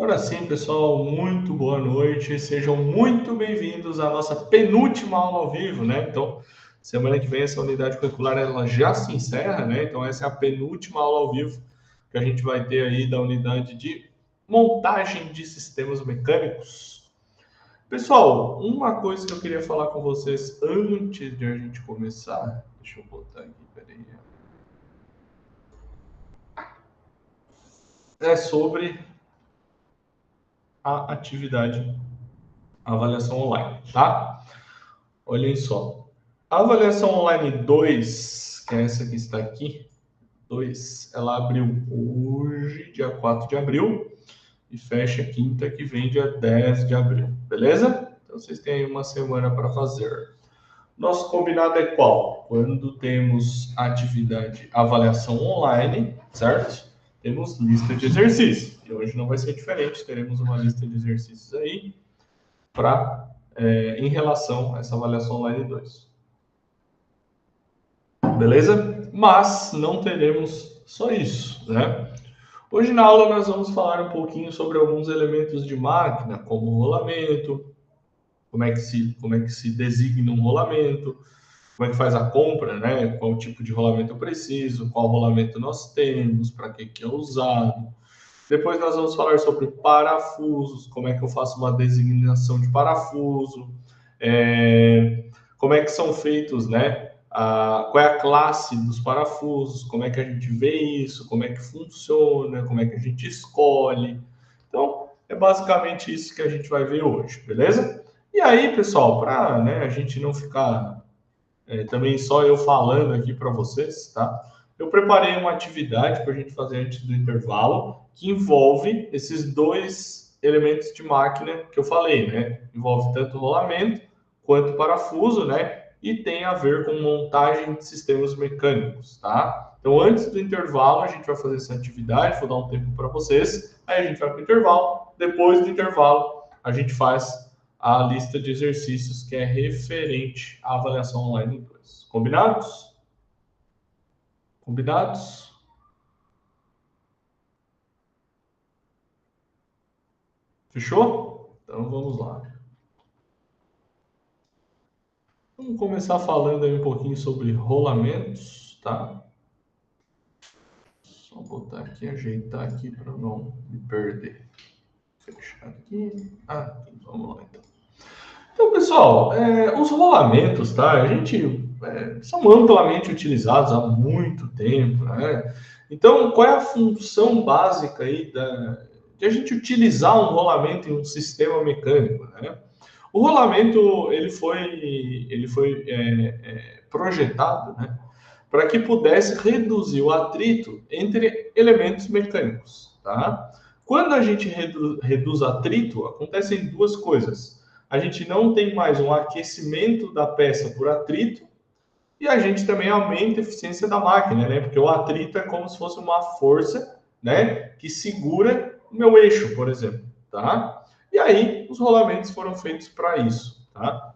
Agora sim, pessoal, muito boa noite. Sejam muito bem-vindos à nossa penúltima aula ao vivo, né? Então, semana que vem essa unidade curricular ela já se encerra, né? Então, essa é a penúltima aula ao vivo que a gente vai ter aí da unidade de montagem de sistemas mecânicos. Pessoal, uma coisa que eu queria falar com vocês antes de a gente começar, deixa eu botar aqui, peraí. É sobre a atividade avaliação online, tá? Olhem só. A avaliação online 2, que é essa que está aqui, 2, ela abriu hoje, dia 4 de abril, e fecha quinta que vem, dia 10 de abril, beleza? Então vocês têm aí uma semana para fazer. Nosso combinado é qual? Quando temos atividade avaliação online, certo? Temos lista de exercícios. E hoje não vai ser diferente, teremos uma lista de exercícios aí em relação a essa avaliação online 2. Beleza? Mas não teremos só isso, né? Hoje na aula nós vamos falar um pouquinho sobre alguns elementos de máquina, como o rolamento, como é que se designa um rolamento, como é que faz a compra, né? Qual tipo de rolamento eu preciso, qual rolamento nós temos, para que é usado. Depois nós vamos falar sobre parafusos, como é que eu faço uma designação de parafuso, como é que são feitos, né? Qual é a classe dos parafusos, como é que a gente vê isso, como é que funciona, como é que a gente escolhe. Então, é basicamente isso que a gente vai ver hoje, beleza? E aí, pessoal, para a gente não ficar também só eu falando aqui para vocês, tá? Eu preparei uma atividade para a gente fazer antes do intervalo que envolve esses dois elementos de máquina que eu falei, né? Envolve tanto rolamento quanto parafuso, né? E tem a ver com montagem de sistemas mecânicos, tá? Então, antes do intervalo, a gente vai fazer essa atividade, vou dar um tempo para vocês, aí a gente vai para o intervalo. Depois do intervalo, a gente faz a lista de exercícios que é referente à avaliação online 2. Combinados? Combinados? Fechou? Então vamos lá. Vamos começar falando aí um pouquinho sobre rolamentos, tá? Só botar aqui, ajeitar aqui para não me perder. Fechar aqui. Vamos lá então. Então, pessoal, os rolamentos, tá? A gente são amplamente utilizados há muito tempo, né? Então, qual é a função básica aí de a gente utilizar um rolamento em um sistema mecânico, né? O rolamento ele foi projetado, né, para que pudesse reduzir o atrito entre elementos mecânicos, tá? Quando a gente reduz atrito, acontecem duas coisas. A gente não tem mais um aquecimento da peça por atrito e a gente também aumenta a eficiência da máquina, né? Porque o atrito é como se fosse uma força, né, que segura o meu eixo, por exemplo, tá? E aí os rolamentos foram feitos para isso, tá?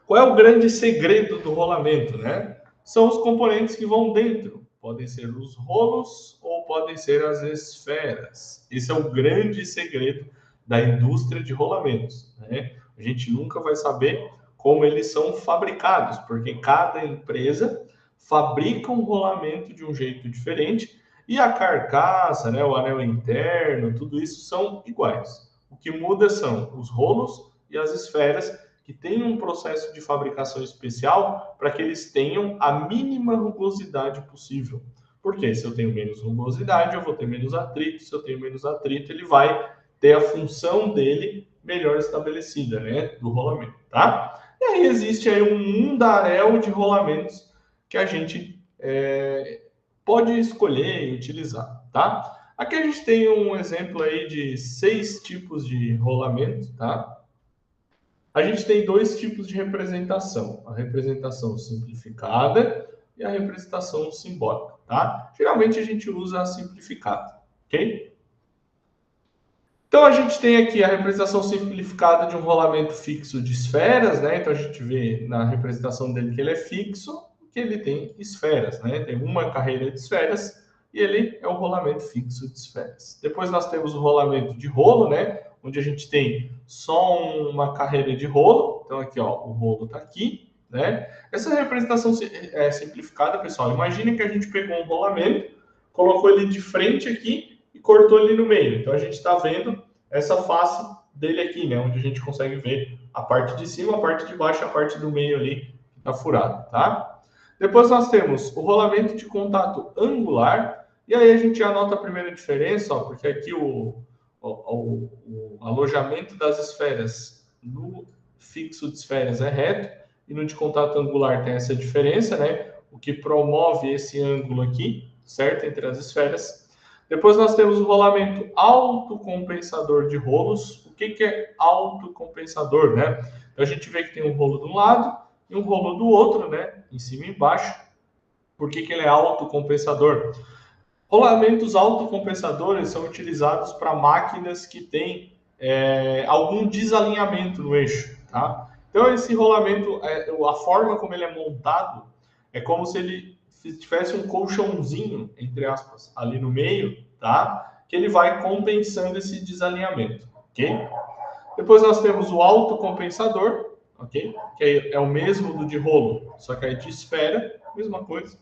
Qual é o grande segredo do rolamento, né? São os componentes que vão dentro. Podem ser os rolos ou podem ser as esferas. Esse é o grande segredo da indústria de rolamentos, né? A gente nunca vai saber como eles são fabricados, porque cada empresa fabrica um rolamento de um jeito diferente e a carcaça, né, o anel interno, tudo isso são iguais. O que muda são os rolos e as esferas que tem um processo de fabricação especial para que eles tenham a mínima rugosidade possível. Porque se eu tenho menos rugosidade, eu vou ter menos atrito. Se eu tenho menos atrito, ele vai ter a função dele melhor estabelecida, né, do rolamento, tá? E aí existe aí um mundaréu de rolamentos que a gente pode escolher e utilizar, tá? Aqui a gente tem um exemplo aí de 6 tipos de rolamento, tá? A gente tem dois tipos de representação: a representação simplificada e a representação simbólica, tá? Geralmente a gente usa a simplificada, ok? Então a gente tem aqui a representação simplificada de um rolamento fixo de esferas, né? Então a gente vê na representação dele que ele é fixo, que ele tem esferas, né? Tem uma carreira de esferas e ele é o rolamento fixo de esferas. Depois nós temos o rolamento de rolo, né? Onde a gente tem só uma carreira de rolo. Então aqui, ó, o rolo está aqui, né? Essa representação é simplificada, pessoal. Imagine que a gente pegou um rolamento, colocou ele de frente aqui e cortou ele no meio. Então a gente está vendo essa face dele aqui, né? Onde a gente consegue ver a parte de cima, a parte de baixo, a parte do meio ali está furada, tá? Depois nós temos o rolamento de contato angular, e aí a gente anota a primeira diferença, ó, porque aqui o alojamento das esferas no fixo de esferas é reto, e no de contato angular tem essa diferença, né? O que promove esse ângulo aqui, certo? Entre as esferas. Depois nós temos o rolamento autocompensador de rolos. O que é autocompensador, né? Então a gente vê que tem um rolo de um lado e um rolo do outro, né? Em cima e embaixo. Por que ele é autocompensador? Rolamentos autocompensadores são utilizados para máquinas que têm algum desalinhamento no eixo, tá? Então esse rolamento, a forma como ele é montado é como se ele tivesse um colchãozinho, entre aspas, ali no meio, tá? Que ele vai compensando esse desalinhamento, ok? Depois nós temos o autocompensador, ok? Que é o mesmo do de rolo, só que é de esfera, mesma coisa.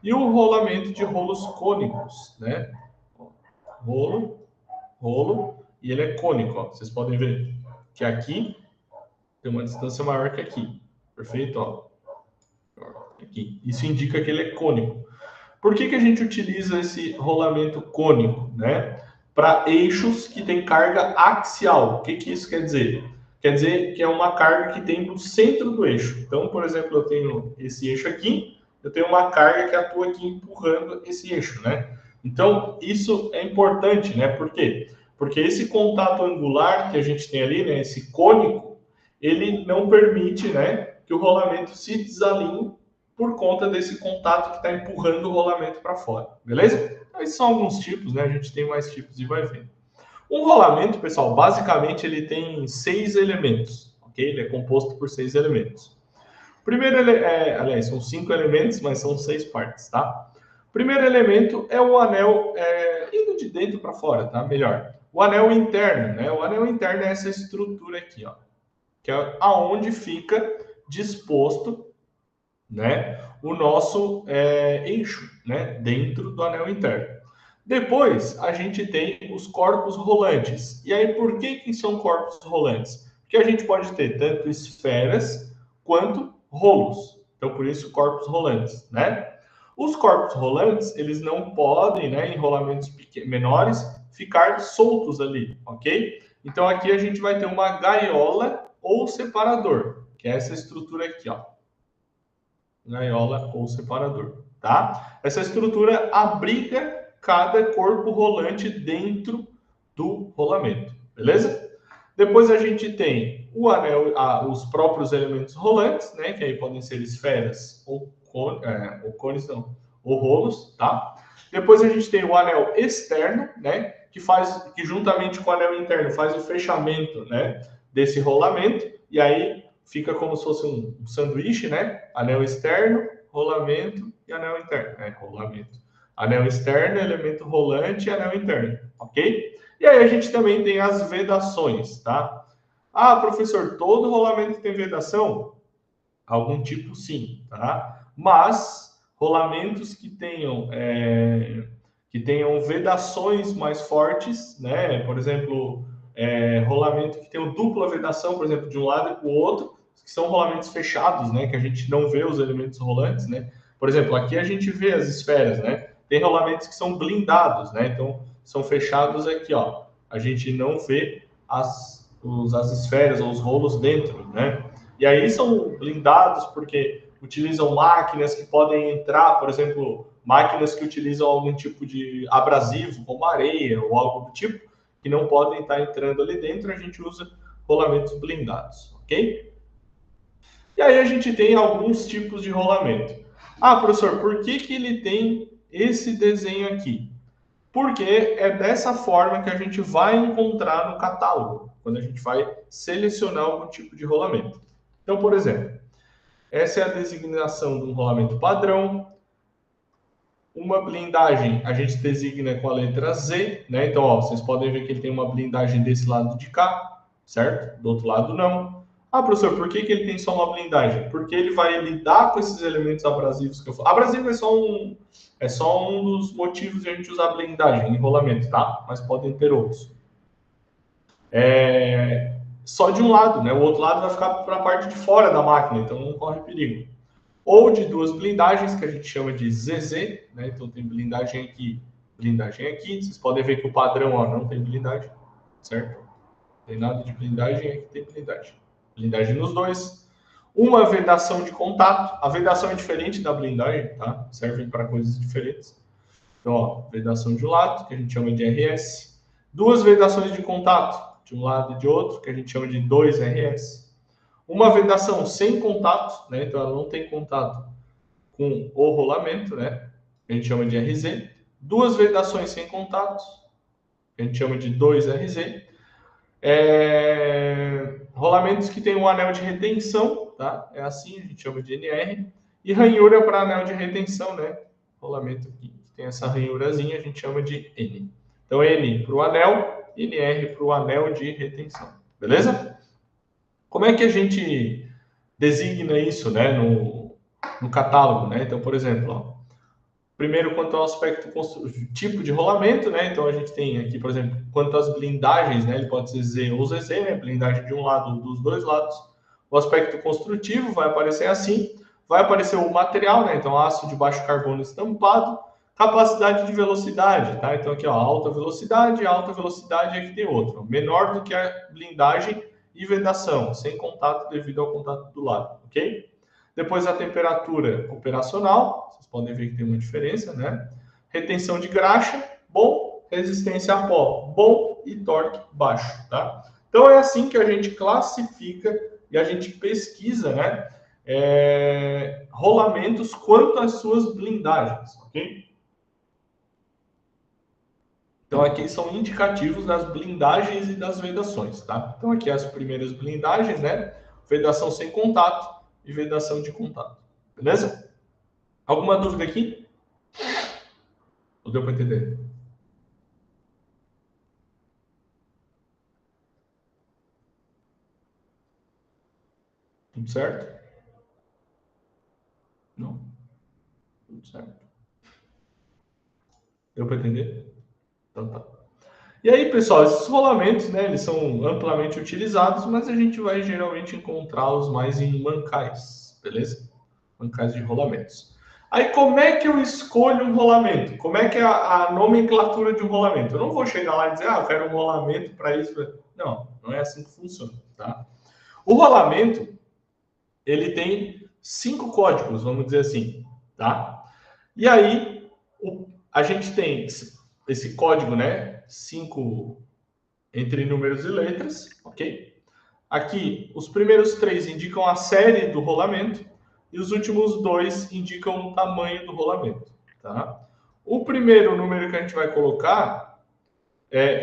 E o rolamento de rolos cônicos, né? Rolo, e ele é cônico, ó. Vocês podem ver que aqui tem uma distância maior que aqui. Perfeito? Ó. Aqui. Isso indica que ele é cônico. Por que a gente utiliza esse rolamento cônico, né? Para eixos que têm carga axial. O que isso quer dizer? Quer dizer que é uma carga que tem no centro do eixo. Então, por exemplo, eu tenho esse eixo aqui, eu tenho uma carga que atua aqui empurrando esse eixo, né? Então, isso é importante, né? Por quê? Porque esse contato angular que a gente tem ali, né? Esse cônico, ele não permite, né? Que o rolamento se desalinhe por conta desse contato que está empurrando o rolamento para fora, beleza? Então, esses são alguns tipos, né? A gente tem mais tipos e vai vendo. Um rolamento, pessoal, basicamente ele tem 6 elementos, ok? Ele é composto por 6 elementos. Primeiro, aliás, são 5 elementos, mas são 6 partes, tá? O primeiro elemento é o anel indo de dentro para fora, tá? Melhor. O anel interno, né? O anel interno é essa estrutura aqui, ó, que é aonde fica disposto, né, o nosso eixo, né, dentro do anel interno. Depois, a gente tem os corpos rolantes. E aí, por que são corpos rolantes? Porque a gente pode ter tanto esferas quanto rolos. Então, por isso, corpos rolantes, né? Os corpos rolantes, eles não podem, né, em rolamentos menores, ficar soltos ali, ok? Então, aqui a gente vai ter uma gaiola ou separador, que é essa estrutura aqui, ó. Gaiola ou separador, tá? Essa estrutura abriga cada corpo rolante dentro do rolamento, beleza? Depois a gente tem o anel, os próprios elementos rolantes, né? Que aí podem ser esferas ou cones, não, ou rolos, tá? Depois a gente tem o anel externo, né? Que juntamente com o anel interno faz o fechamento, né? Desse rolamento, e aí fica como se fosse um sanduíche, né? Anel externo, rolamento e anel interno. Rolamento. Anel externo, elemento rolante e anel interno, ok? E aí a gente também tem as vedações, tá? Ah, professor, todo rolamento tem vedação? Algum tipo sim, tá? Mas rolamentos que tenham vedações mais fortes, né? Por exemplo, rolamento que tem dupla vedação, por exemplo, de um lado e para o outro, que são rolamentos fechados, né? Que a gente não vê os elementos rolantes, né? Por exemplo, aqui a gente vê as esferas, né? Tem rolamentos que são blindados, né? Então, são fechados aqui, ó. A gente não vê as esferas ou os rolos dentro, né? E aí são blindados porque utilizam máquinas que podem entrar, por exemplo, máquinas que utilizam algum tipo de abrasivo, como areia ou algo do tipo, que não podem estar entrando ali dentro, a gente usa rolamentos blindados, ok? E aí a gente tem alguns tipos de rolamento. Ah, professor, por que ele tem esse desenho aqui? Porque é dessa forma que a gente vai encontrar no catálogo, quando a gente vai selecionar algum tipo de rolamento. Então, por exemplo, essa é a designação de um rolamento padrão. Uma blindagem a gente designa com a letra Z, né? Então, ó, vocês podem ver que ele tem uma blindagem desse lado de cá, certo? Do outro lado não. Ah, professor, por que ele tem só uma blindagem? Porque ele vai lidar com esses elementos abrasivos que eu falo. Abrasivo é só um dos motivos de a gente usar blindagem, enrolamento, tá? Mas podem ter outros. Só de um lado, né? O outro lado vai ficar para a parte de fora da máquina, então não corre perigo. Ou de duas blindagens, que a gente chama de ZZ, né? Então tem blindagem aqui, blindagem aqui. Vocês podem ver que o padrão, ó, não tem blindagem, certo? Não tem nada de blindagem, aqui tem blindagem. Blindagem nos dois. Uma vedação de contato. A vedação é diferente da blindagem, tá? Servem para coisas diferentes. Então, ó, vedação de um lado, que a gente chama de RS. Duas vedações de contato, de um lado e de outro, que a gente chama de 2RS. Uma vedação sem contato, né? Então ela não tem contato com o rolamento, né? A gente chama de RZ. Duas vedações sem contato, a gente chama de 2RZ. Rolamentos que tem um anel de retenção, tá? É assim, a gente chama de NR. E ranhura para anel de retenção, né? Rolamento aqui que tem essa ranhurazinha, a gente chama de N. Então, N para o anel, NR para o anel de retenção. Beleza? Como é que a gente designa isso, né, no catálogo, né? Então, por exemplo, ó, primeiro quanto ao aspecto tipo de rolamento, né? Então a gente tem aqui, por exemplo, quanto às blindagens, né? Ele pode ser Z ou ZZ, né? Blindagem de um lado ou dos dois lados. O aspecto construtivo vai aparecer assim, vai aparecer o material, né? Então aço de baixo carbono estampado, capacidade de velocidade, tá? Então aqui, ó, alta velocidade aqui tem outro, menor do que a blindagem e vedação, sem contato devido ao contato do lado, ok? Depois a temperatura operacional, vocês podem ver que tem uma diferença, né? Retenção de graxa, bom. Resistência a pó, bom. E torque, baixo, tá? Então é assim que a gente classifica e a gente pesquisa, né? Rolamentos quanto às suas blindagens, ok? Então aqui são indicativos das blindagens e das vedações, tá? Então aqui as primeiras blindagens, né? Vedação sem contato e vedação de contato. Beleza? Alguma dúvida aqui? Ou deu para entender? Tudo certo? Não? Tudo certo. Deu para entender? Então tá. E aí, pessoal, esses rolamentos, né, eles são amplamente utilizados, mas a gente vai geralmente encontrá-los mais em mancais, beleza? Mancais de rolamentos. Aí, como é que eu escolho um rolamento? Como é que é a nomenclatura de um rolamento? Eu não vou chegar lá e dizer, eu quero um rolamento para isso. Não, não é assim que funciona, tá? O rolamento, ele tem 5 códigos, vamos dizer assim, tá? E aí, a gente tem esse código, né? 5 entre números e letras, ok? Aqui, os primeiros 3 indicam a série do rolamento e os últimos 2 indicam o tamanho do rolamento, tá? O primeiro número que a gente vai colocar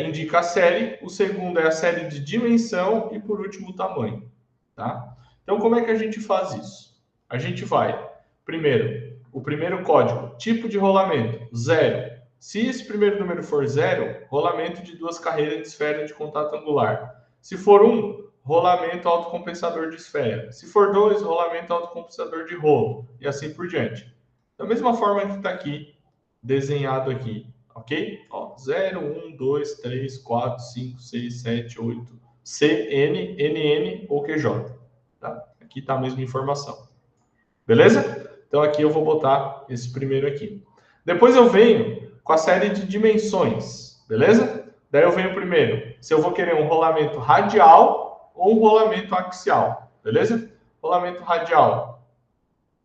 indica a série, o segundo é a série de dimensão e, por último, o tamanho, tá? Então, como é que a gente faz isso? A gente vai, primeiro, o primeiro código, tipo de rolamento, 0. Se esse primeiro número for 0, rolamento de duas carreiras de esfera de contato angular. Se for 1, rolamento autocompensador de esfera. Se for 2, rolamento autocompensador de rolo. E assim por diante. Da mesma forma que está aqui, desenhado aqui, ok? Ó, 0, 1, 2, 3, 4, 5, 6, 7, 8, C, N, NN ou QJ. Tá? Aqui está a mesma informação. Beleza? Então aqui eu vou botar esse primeiro aqui. Depois eu venho com a série de dimensões, beleza? Daí eu venho primeiro, se eu vou querer um rolamento radial ou um rolamento axial, beleza? Rolamento radial,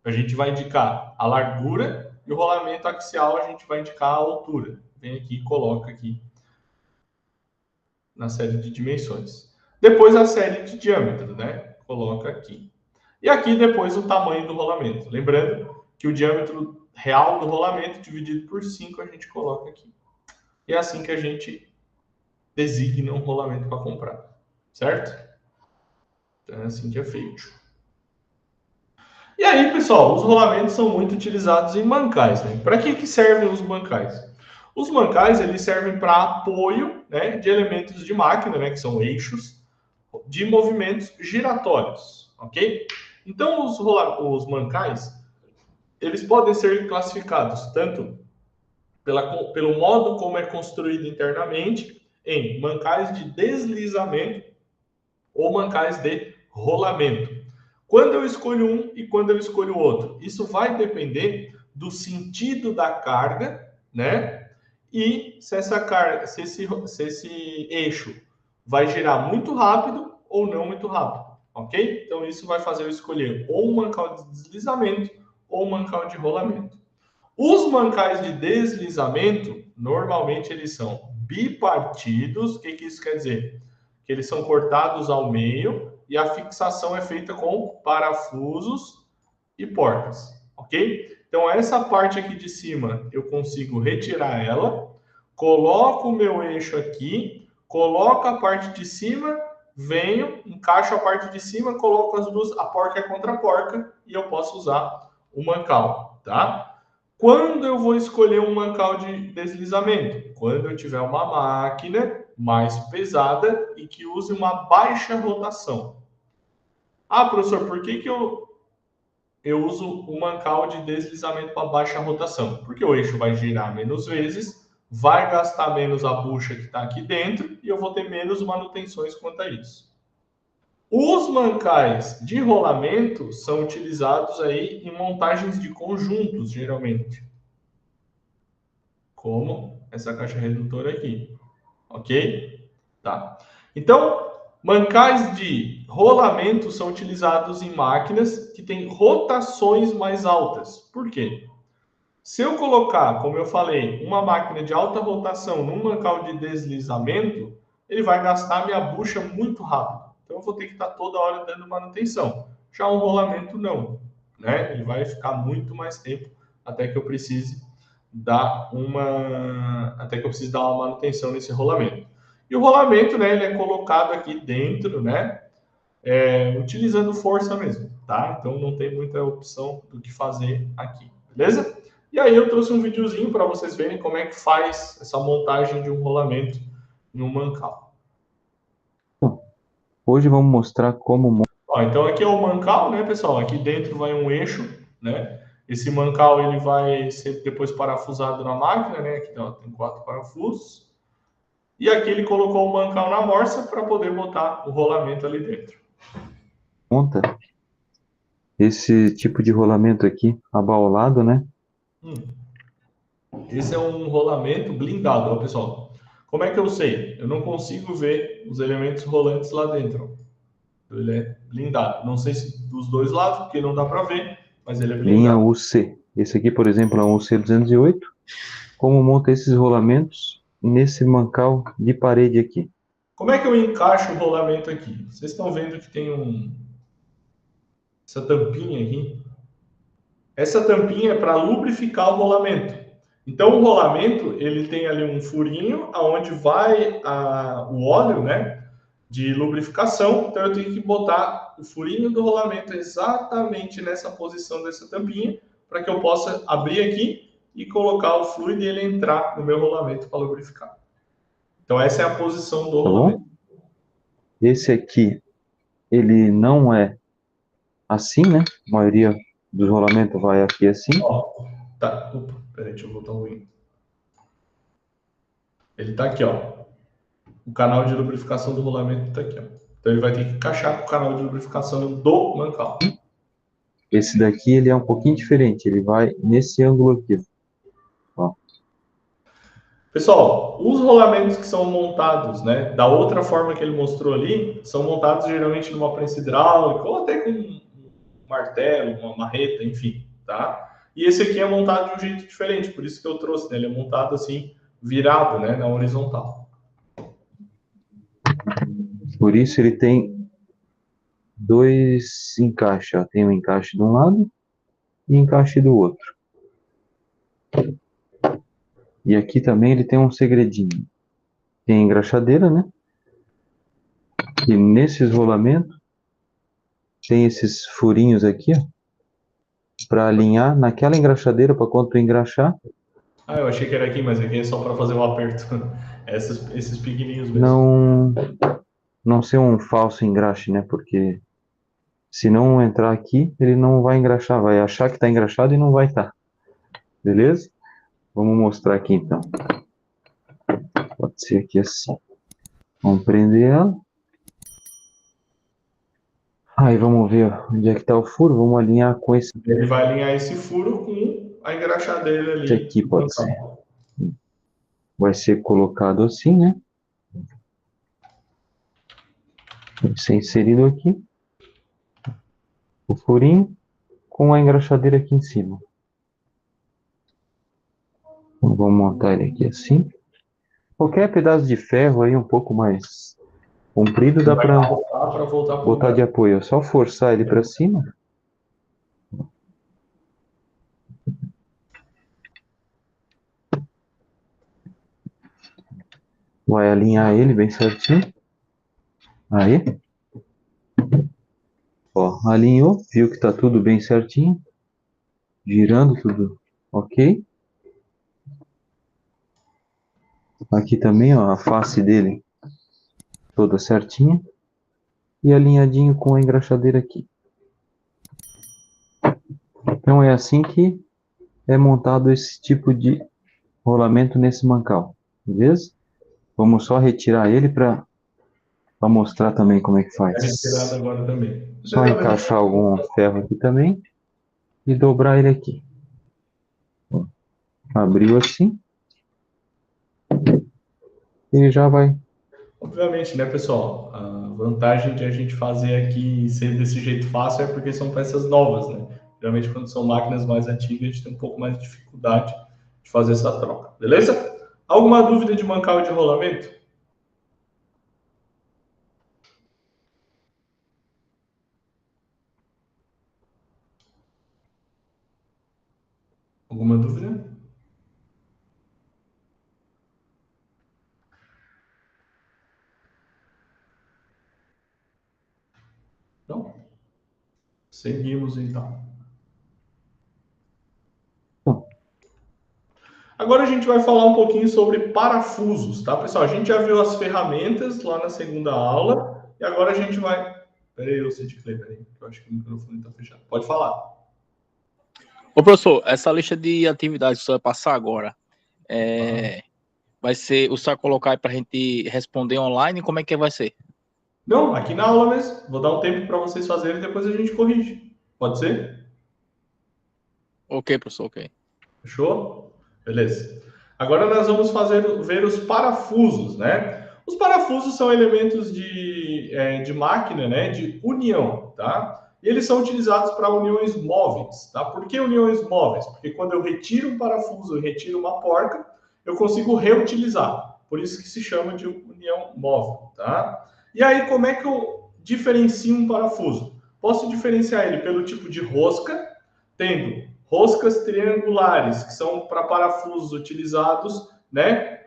a gente vai indicar a largura e o rolamento axial a gente vai indicar a altura. Vem aqui e coloca aqui na série de dimensões. Depois a série de diâmetro, né? Coloca aqui. E aqui depois o tamanho do rolamento. Lembrando que o diâmetro real do rolamento dividido por 5 a gente coloca aqui. E é assim que a gente designa um rolamento para comprar. Certo? Então é assim que é feito. E aí, pessoal, os rolamentos são muito utilizados em mancais, né? Para que servem os mancais? Os mancais, eles servem para apoio, né, de elementos de máquina, né, que são eixos, de movimentos giratórios, ok? Então, os mancais, eles podem ser classificados tanto pelo modo como é construído internamente, em mancais de deslizamento ou mancais de rolamento. Quando eu escolho um e quando eu escolho outro, isso vai depender do sentido da carga, né? E se essa carga, se esse eixo vai girar muito rápido ou não muito rápido, ok? Então isso vai fazer eu escolher ou um mancal de deslizamento ou um mancal de rolamento. Os mancais de deslizamento, normalmente eles são bipartidos. O que isso quer dizer? Que eles são cortados ao meio e a fixação é feita com parafusos e portas, ok? Então, essa parte aqui de cima, eu consigo retirar ela, coloco o meu eixo aqui, coloco a parte de cima, venho, encaixo a parte de cima, coloco as duas, a porca é contra a porca, e eu posso usar o mancal, tá? Quando eu vou escolher um mancal de deslizamento? Quando eu tiver uma máquina mais pesada e que use uma baixa rotação. Ah, professor, por que eu uso o mancal de deslizamento para baixa rotação? Porque o eixo vai girar menos vezes, vai gastar menos a bucha que está aqui dentro e eu vou ter menos manutenções quanto a isso. Os mancais de rolamento são utilizados aí em montagens de conjuntos, geralmente, como essa caixa redutora aqui, ok? Tá. Então, mancais de rolamento são utilizados em máquinas que têm rotações mais altas. Por quê? Se eu colocar, como eu falei, uma máquina de alta rotação num mancal de deslizamento, ele vai gastar minha bucha muito rápido. Então eu vou ter que estar toda hora dando manutenção. Já um rolamento não, né? Ele vai ficar muito mais tempo até que eu precise dar uma manutenção nesse rolamento. E o rolamento, né, ele é colocado aqui dentro, né, utilizando força mesmo, tá? Então não tem muita opção do que fazer aqui, beleza? E aí eu trouxe um videozinho para vocês verem como é que faz essa montagem de um rolamento em um mancal. Bom, hoje vamos mostrar como. Ó, então aqui é o mancal, né, pessoal? Aqui dentro vai um eixo, né? Esse mancal ele vai ser depois parafusado na máquina, né? Aqui ó, tem 4 parafusos. E aqui ele colocou o mancal na morsa para poder botar o rolamento ali dentro. Monta esse tipo de rolamento aqui, abaulado, né? Hum. Esse é um rolamento blindado, ó, pessoal. Como é que eu sei? Eu não consigo ver os elementos rolantes lá dentro. Ele é blindado. Não sei se dos dois lados, porque não dá para ver, mas ele é Linha blindado. UC. Esse aqui, por exemplo, é um UC 208. Como monta esses rolamentos nesse mancal de parede aqui? Como é que eu encaixo o rolamento aqui? Vocês estão vendo que tem essa tampinha aqui? Essa tampinha é para lubrificar o rolamento. Então o rolamento ele tem ali um furinho aonde vai o óleo, né, de lubrificação. Então eu tenho que botar o furinho do rolamento exatamente nessa posição dessa tampinha para que eu possa abrir aqui e colocar o fluido e ele entrar no meu rolamento para lubrificar. Então essa é a posição do Tá rolamento. bom? Esse aqui, ele não é assim, né? A maioria dos rolamentos vai aqui assim. Ó, tá. Opa, peraí, deixa eu voltar o link. Ele está aqui, ó. O canal de lubrificação do rolamento está aqui, ó. Então ele vai ter que encaixar com o canal de lubrificação do mancal. Esse daqui, ele é um pouquinho diferente. Ele vai nesse ângulo aqui. Ó. Pessoal, os rolamentos que são montados, né, da outra forma que ele mostrou ali, são montados geralmente numa prensa hidráulica ou até com um martelo, uma marreta, enfim, tá? E esse aqui é montado de um jeito diferente, por isso que eu trouxe, né? Ele é montado assim, virado, né, na horizontal. Por isso ele tem dois encaixes. Ó. Tem um encaixe de um lado e encaixe do outro. E aqui também ele tem um segredinho. Tem a engraxadeira, né? E nesses rolamentos tem esses furinhos aqui, ó. para alinhar naquela engraxadeira para quando tu engraxar. Ah, eu achei que era aqui, mas aqui é só para fazer o aperto. Esses pequenininhos mesmo. Não ser um falso engraxe, né? Porque se não entrar aqui, ele não vai engraxar, vai achar que está engraxado e não vai estar. Beleza? Vamos mostrar aqui então. Pode ser aqui assim. Vamos prender ela. Aí vamos ver onde é que está o furo. Vamos alinhar com esse Ele vai alinhar esse furo com a engraxadeira ali aqui, do pode ser. bancal. Vai ser colocado assim, né? Vai ser inserido aqui. O furinho com a engraxadeira aqui em cima. Então, vamos montar ele aqui assim. Qualquer pedaço de ferro aí um pouco mais comprido Você dá vai para calçar para voltar para o botar lugar. de apoio. É só forçar ele para cima. Vai alinhar ele bem certinho. Aí. Ó, alinhou. Viu que tá tudo bem certinho. Girando tudo ok. Aqui também, ó, a face dele toda certinha. E alinhadinho com a engraxadeira aqui. Então é assim que é montado esse tipo de rolamento nesse mancal. Beleza? Vamos só retirar ele para mostrar também como é que É retirado faz. agora também. Você Só tá vendo? encaixar algum ferro aqui também e dobrar ele aqui. Abriu assim e já vai. Obviamente, né, pessoal? A vantagem de a gente fazer aqui ser desse jeito fácil é porque são peças novas, né? Geralmente, quando são máquinas mais antigas, a gente tem um pouco mais de dificuldade de fazer essa troca. Beleza? Alguma dúvida de mancal e de rolamento? Alguma dúvida? Não? Seguimos então. Bom, Agora a gente vai falar um pouquinho sobre parafusos, tá, pessoal? A gente já viu as ferramentas lá na segunda aula e agora a gente vai. Peraí, eu sei de que peraí, eu acho que o microfone está fechado. Pode falar. Ô, professor, essa lista de atividades que você vai passar agora, vai ser o senhor colocar aí para a gente responder online? Como é que vai ser? Não, aqui na aula mesmo. Vou dar um tempo para vocês fazerem e depois a gente corrige. Pode ser? Ok, professor, ok. Fechou? Beleza. Agora nós vamos ver os parafusos, né? Os parafusos são elementos de máquina, né? De união, tá? E eles são utilizados para uniões móveis, tá? Por que uniões móveis? Porque quando eu retiro um parafuso, eu retiro uma porca, eu consigo reutilizar. Por isso que se chama de união móvel, tá? E aí, como é que eu diferencio um parafuso? Posso diferenciar ele pelo tipo de rosca, tendo roscas triangulares, que são para parafusos utilizados, né,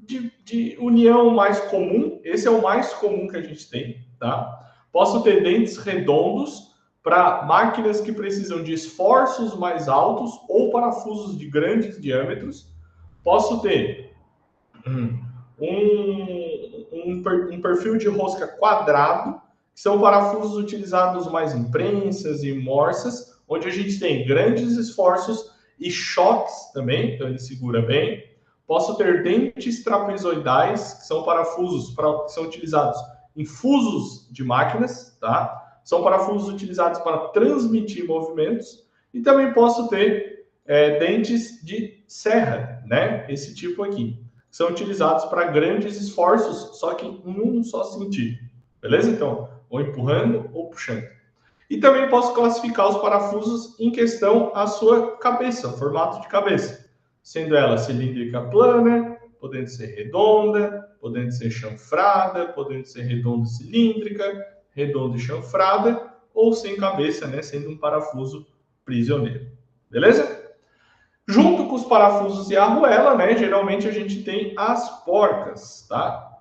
de união mais comum. Esse é o mais comum que a gente tem, tá? Posso ter dentes redondos para máquinas que precisam de esforços mais altos ou parafusos de grandes diâmetros. Posso ter um perfil de rosca quadrado, que são parafusos utilizados mais em prensas e morsas, onde a gente tem grandes esforços e choques também, então ele segura bem. Posso ter dentes trapezoidais, que são parafusos que são utilizados em fusos de máquinas, tá? São parafusos utilizados para transmitir movimentos. E também posso ter dentes de serra, né? Esse tipo aqui. São utilizados para grandes esforços, só que em um só sentido. Beleza? Então, ou empurrando ou puxando. E também posso classificar os parafusos em questão à sua cabeça, formato de cabeça, sendo ela cilíndrica plana, podendo ser redonda, podendo ser chanfrada, podendo ser redonda e cilíndrica, redonda e chanfrada, ou sem cabeça, né, sendo um parafuso prisioneiro. Beleza? Junto com os parafusos e a arruela, né, geralmente a gente tem as porcas, tá?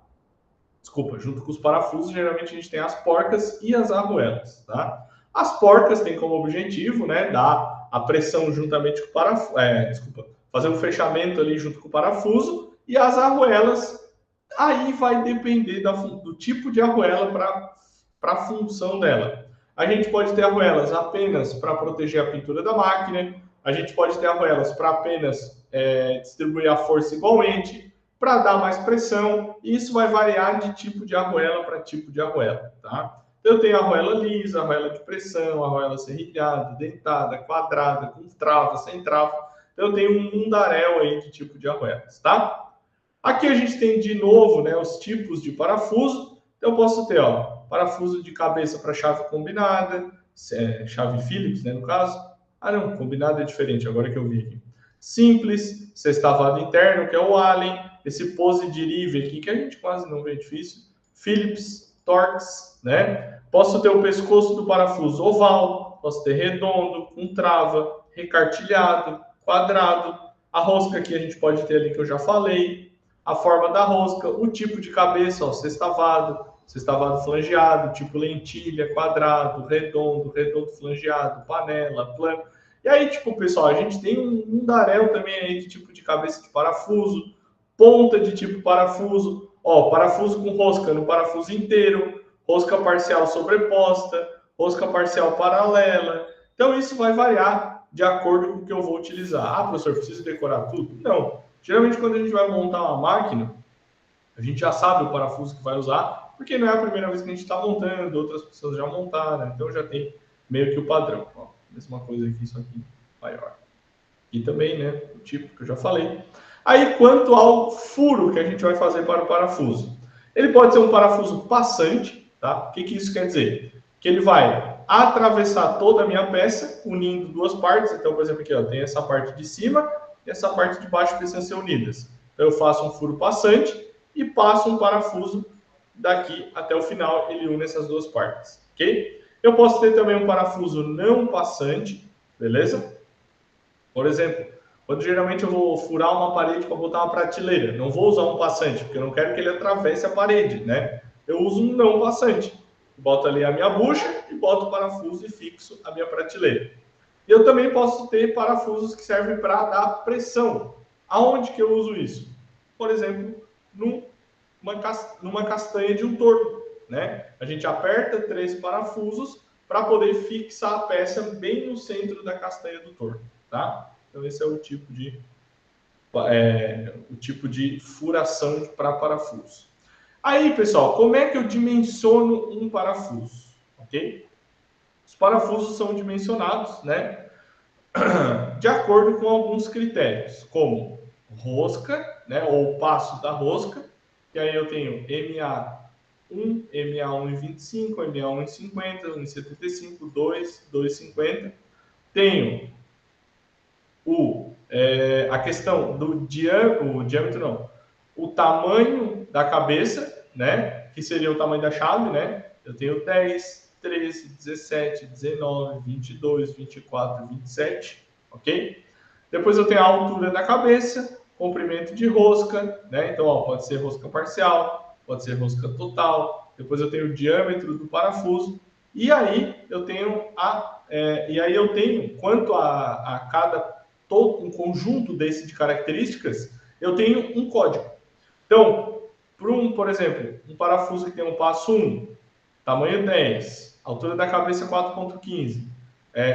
Desculpa, junto com os parafusos, geralmente a gente tem as porcas e as arruelas, tá? As porcas têm como objetivo, né, dar a pressão juntamente com o parafuso, fazer um fechamento ali junto com o parafuso, e as arruelas, aí vai depender do tipo de arruela para a função dela. A gente pode ter arruelas apenas para proteger a pintura da máquina, a gente pode ter arruelas para apenas distribuir a força igualmente, para dar mais pressão, e isso vai variar de tipo de arruela para tipo de arruela, tá? Eu tenho arruela lisa, arruela de pressão, arruela serrilhada, dentada, quadrada, com trava, sem trava. Então eu tenho um mundaréu aí de tipo de arruelas, tá? Aqui a gente tem de novo, né, os tipos de parafuso. Então eu posso ter, ó, parafuso de cabeça para chave combinada, chave Phillips, né, no caso. Ah, não, combinada é diferente, agora que eu vi aqui. Simples, sextavado interno, que é o Allen, esse pose derive aqui, que a gente quase não vê, difícil. Phillips, Torx, né? Posso ter o pescoço do parafuso oval, posso ter redondo, com trava, recartilhado, quadrado. A rosca aqui a gente pode ter ali que eu já falei. A forma da rosca, o tipo de cabeça, ó, sextavado flangeado, tipo lentilha, quadrado, redondo flangeado, panela, plano. E aí, tipo, pessoal, a gente tem um mundaréu também aí de tipo de cabeça de parafuso, ponta de tipo parafuso, ó, parafuso com rosca no parafuso inteiro, rosca parcial sobreposta, rosca parcial paralela. Então, isso vai variar de acordo com o que eu vou utilizar. Ah, professor, preciso decorar tudo? Não. Geralmente, quando a gente vai montar uma máquina, a gente já sabe o parafuso que vai usar, porque não é a primeira vez que a gente está montando, outras pessoas já montaram, então já tem meio que o padrão. Ó, mesma coisa aqui, isso aqui maior. E também, né, o tipo que eu já falei. Aí, quanto ao furo que a gente vai fazer para o parafuso. Ele pode ser um parafuso passante, tá? O que isso quer dizer? Que ele vai atravessar toda a minha peça, unindo duas partes. Então, por exemplo, aqui, ó, tem essa parte de cima e essa parte de baixo precisam ser unidas. Então, eu faço um furo passante e passo um parafuso daqui até o final, ele une essas duas partes, ok? Eu posso ter também um parafuso não passante, beleza? Por exemplo, quando geralmente eu vou furar uma parede para botar uma prateleira, não vou usar um passante, porque eu não quero que ele atravesse a parede, né? Eu uso um não passante. Boto ali a minha bucha e boto o parafuso e fixo a minha prateleira. Eu também posso ter parafusos que servem para dar pressão. Aonde que eu uso isso? Por exemplo, numa castanha de um torno, né? A gente aperta 3 parafusos para poder fixar a peça bem no centro da castanha do torno, tá? Então esse é o tipo de furação para parafuso. Aí, pessoal, como é que eu dimensiono um parafuso? Ok? Os parafusos são dimensionados, né? De acordo com alguns critérios, como rosca, né? Ou passo da rosca. E aí eu tenho MA1, MA1 em 25, MA1 em 50, 1 em 75, 2, 2,50. Tenho a questão do diâmetro não, o tamanho da cabeça, né? Que seria o tamanho da chave, né? Eu tenho 10, 13, 17, 19, 22, 24, 27, ok? Depois eu tenho a altura da cabeça, comprimento de rosca, né? Então, ó, pode ser rosca parcial, pode ser rosca total. Depois eu tenho o diâmetro do parafuso. E aí eu tenho quanto a cada todo um conjunto desse de características, eu tenho um código. Então, por exemplo, um parafuso que tem um passo 1, tamanho 10, altura da cabeça 4,15,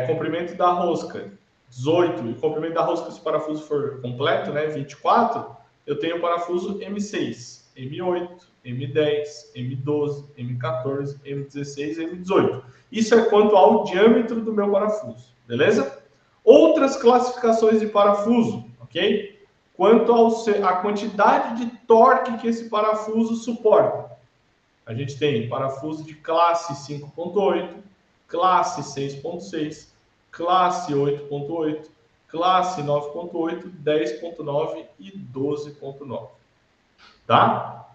comprimento da rosca 18, e comprimento da rosca, se o parafuso for completo, né, 24, eu tenho o parafuso M6, M8, M10, M12, M14, M16, M18. Isso é quanto ao diâmetro do meu parafuso, beleza? Outras classificações de parafuso, ok? Quanto à quantidade de torque que esse parafuso suporta. A gente tem parafuso de classe 5.8, classe 6.6, classe 8.8, classe 9.8, 10.9 e 12.9. Tá?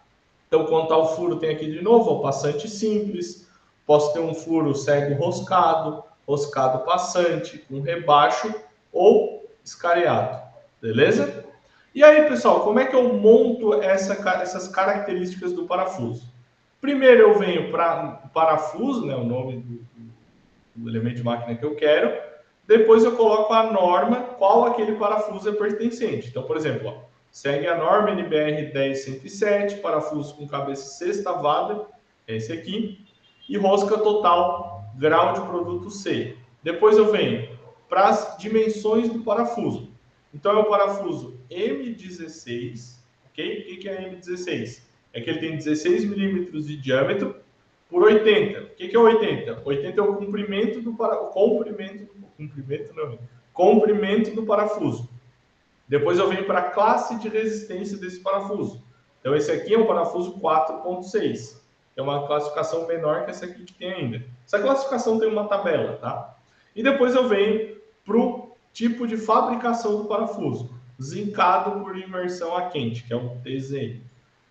Então, quanto ao furo, tem aqui de novo o passante simples. Posso ter um furo cego roscado, roscado passante, com rebaixo ou escareado. Beleza? E aí, pessoal, como é que eu monto essas características do parafuso? Primeiro eu venho para o parafuso, né, o nome o elemento de máquina que eu quero. Depois eu coloco a norma, qual aquele parafuso é pertencente. Então, por exemplo, ó, segue a norma NBR 10107, parafuso com cabeça sextavada, é esse aqui, e rosca total, grau de produto C. Depois eu venho para as dimensões do parafuso. Então é o parafuso M16, ok? O que é M16? É que ele tem 16 milímetros de diâmetro por 80. O que é 80? 80 é o comprimento do comprimento do parafuso. Depois eu venho para a classe de resistência desse parafuso. Então esse aqui é um parafuso 4.6. É uma classificação menor que essa aqui que tem ainda. Essa classificação tem uma tabela, tá? E depois eu venho para o tipo de fabricação do parafuso. Zincado por imersão a quente, que é o TZI.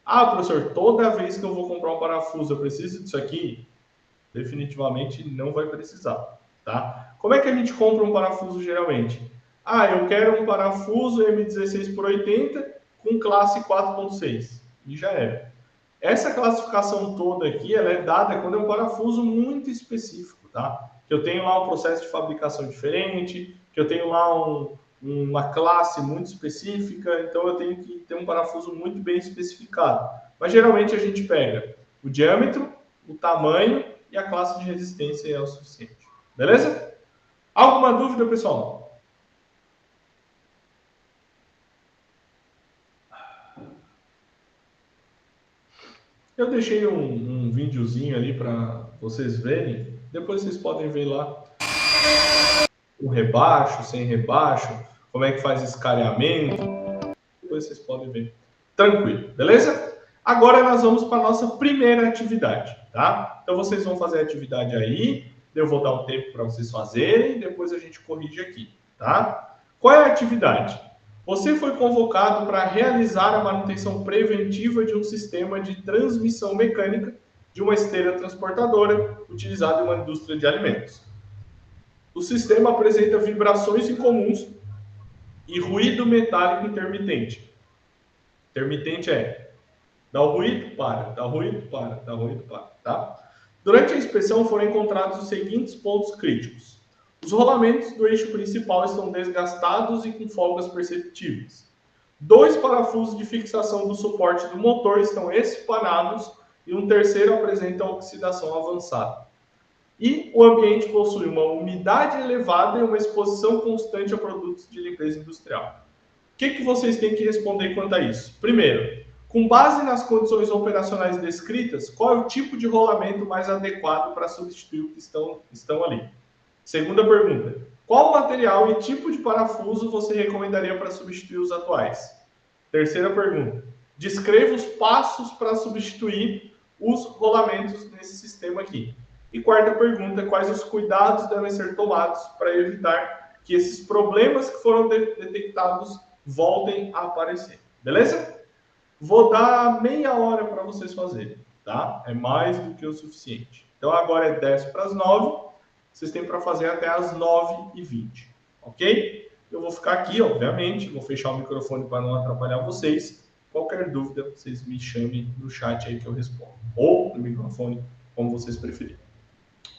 Ah, professor, toda vez que eu vou comprar um parafuso eu preciso disso aqui? Definitivamente não vai precisar, tá? Como é que a gente compra um parafuso geralmente? Ah, eu quero um parafuso M16 por 80 com classe 4.6. E já era. Essa classificação toda aqui, ela é dada quando é um parafuso muito específico, tá? Que eu tenho lá um processo de fabricação diferente, que eu tenho lá uma classe muito específica, então eu tenho que ter um parafuso muito bem especificado. Mas geralmente a gente pega o diâmetro, o tamanho e a classe de resistência é o suficiente. Beleza? Alguma dúvida, pessoal? Eu deixei um videozinho ali para vocês verem. Depois vocês podem ver lá o rebaixo, sem rebaixo, como é que faz escareamento. Depois vocês podem ver. Tranquilo, beleza? Agora nós vamos para a nossa primeira atividade, tá? Então vocês vão fazer a atividade aí, eu vou dar um tempo para vocês fazerem, depois a gente corrige aqui, tá? Qual é a atividade? Você foi convocado para realizar a manutenção preventiva de um sistema de transmissão mecânica de uma esteira transportadora utilizada em uma indústria de alimentos. O sistema apresenta vibrações incomuns e ruído metálico intermitente. Intermitente é dá o ruído, para, dá o ruído, para, dá o ruído, para, tá? Durante a inspeção foram encontrados os seguintes pontos críticos. Os rolamentos do eixo principal estão desgastados e com folgas perceptíveis. 2 parafusos de fixação do suporte do motor estão espanados e um terceiro apresenta oxidação avançada. E o ambiente possui uma umidade elevada e uma exposição constante a produtos de limpeza industrial. O que vocês têm que responder quanto a isso? Primeiro, com base nas condições operacionais descritas, qual é o tipo de rolamento mais adequado para substituir o que estão ali? Segunda pergunta, qual material e tipo de parafuso você recomendaria para substituir os atuais? Terceira pergunta, descreva os passos para substituir os rolamentos nesse sistema aqui. E quarta pergunta, quais os cuidados devem ser tomados para evitar que esses problemas que foram detectados voltem a aparecer. Beleza? Vou dar meia hora para vocês fazerem, tá? É mais do que o suficiente. Então agora é 10 para as 9. Vocês têm para fazer até as 9h20, ok? Eu vou ficar aqui, obviamente, vou fechar o microfone para não atrapalhar vocês. Qualquer dúvida, vocês me chamem no chat aí que eu respondo. Ou no microfone, como vocês preferirem.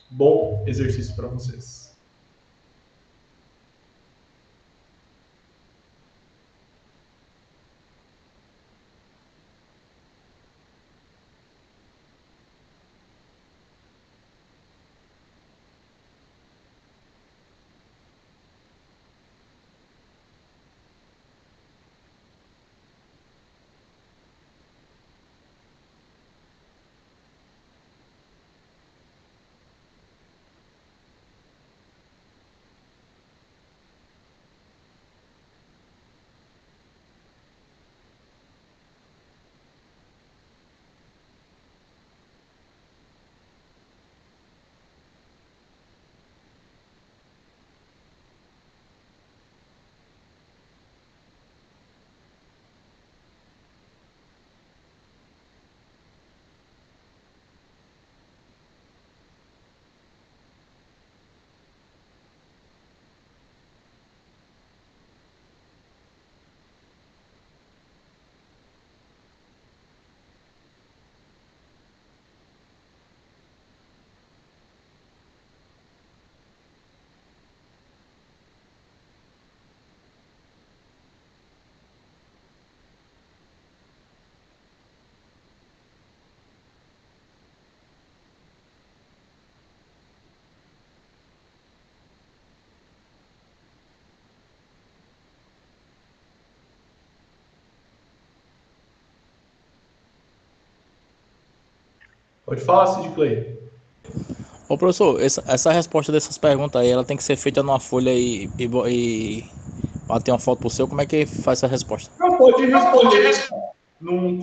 Bom exercício para vocês. Pode falar, Sid Clay. Ô, professor, essa resposta dessas perguntas aí, ela tem que ser feita numa folha e bater uma foto pro seu. Como é que faz essa resposta? Não, pode responder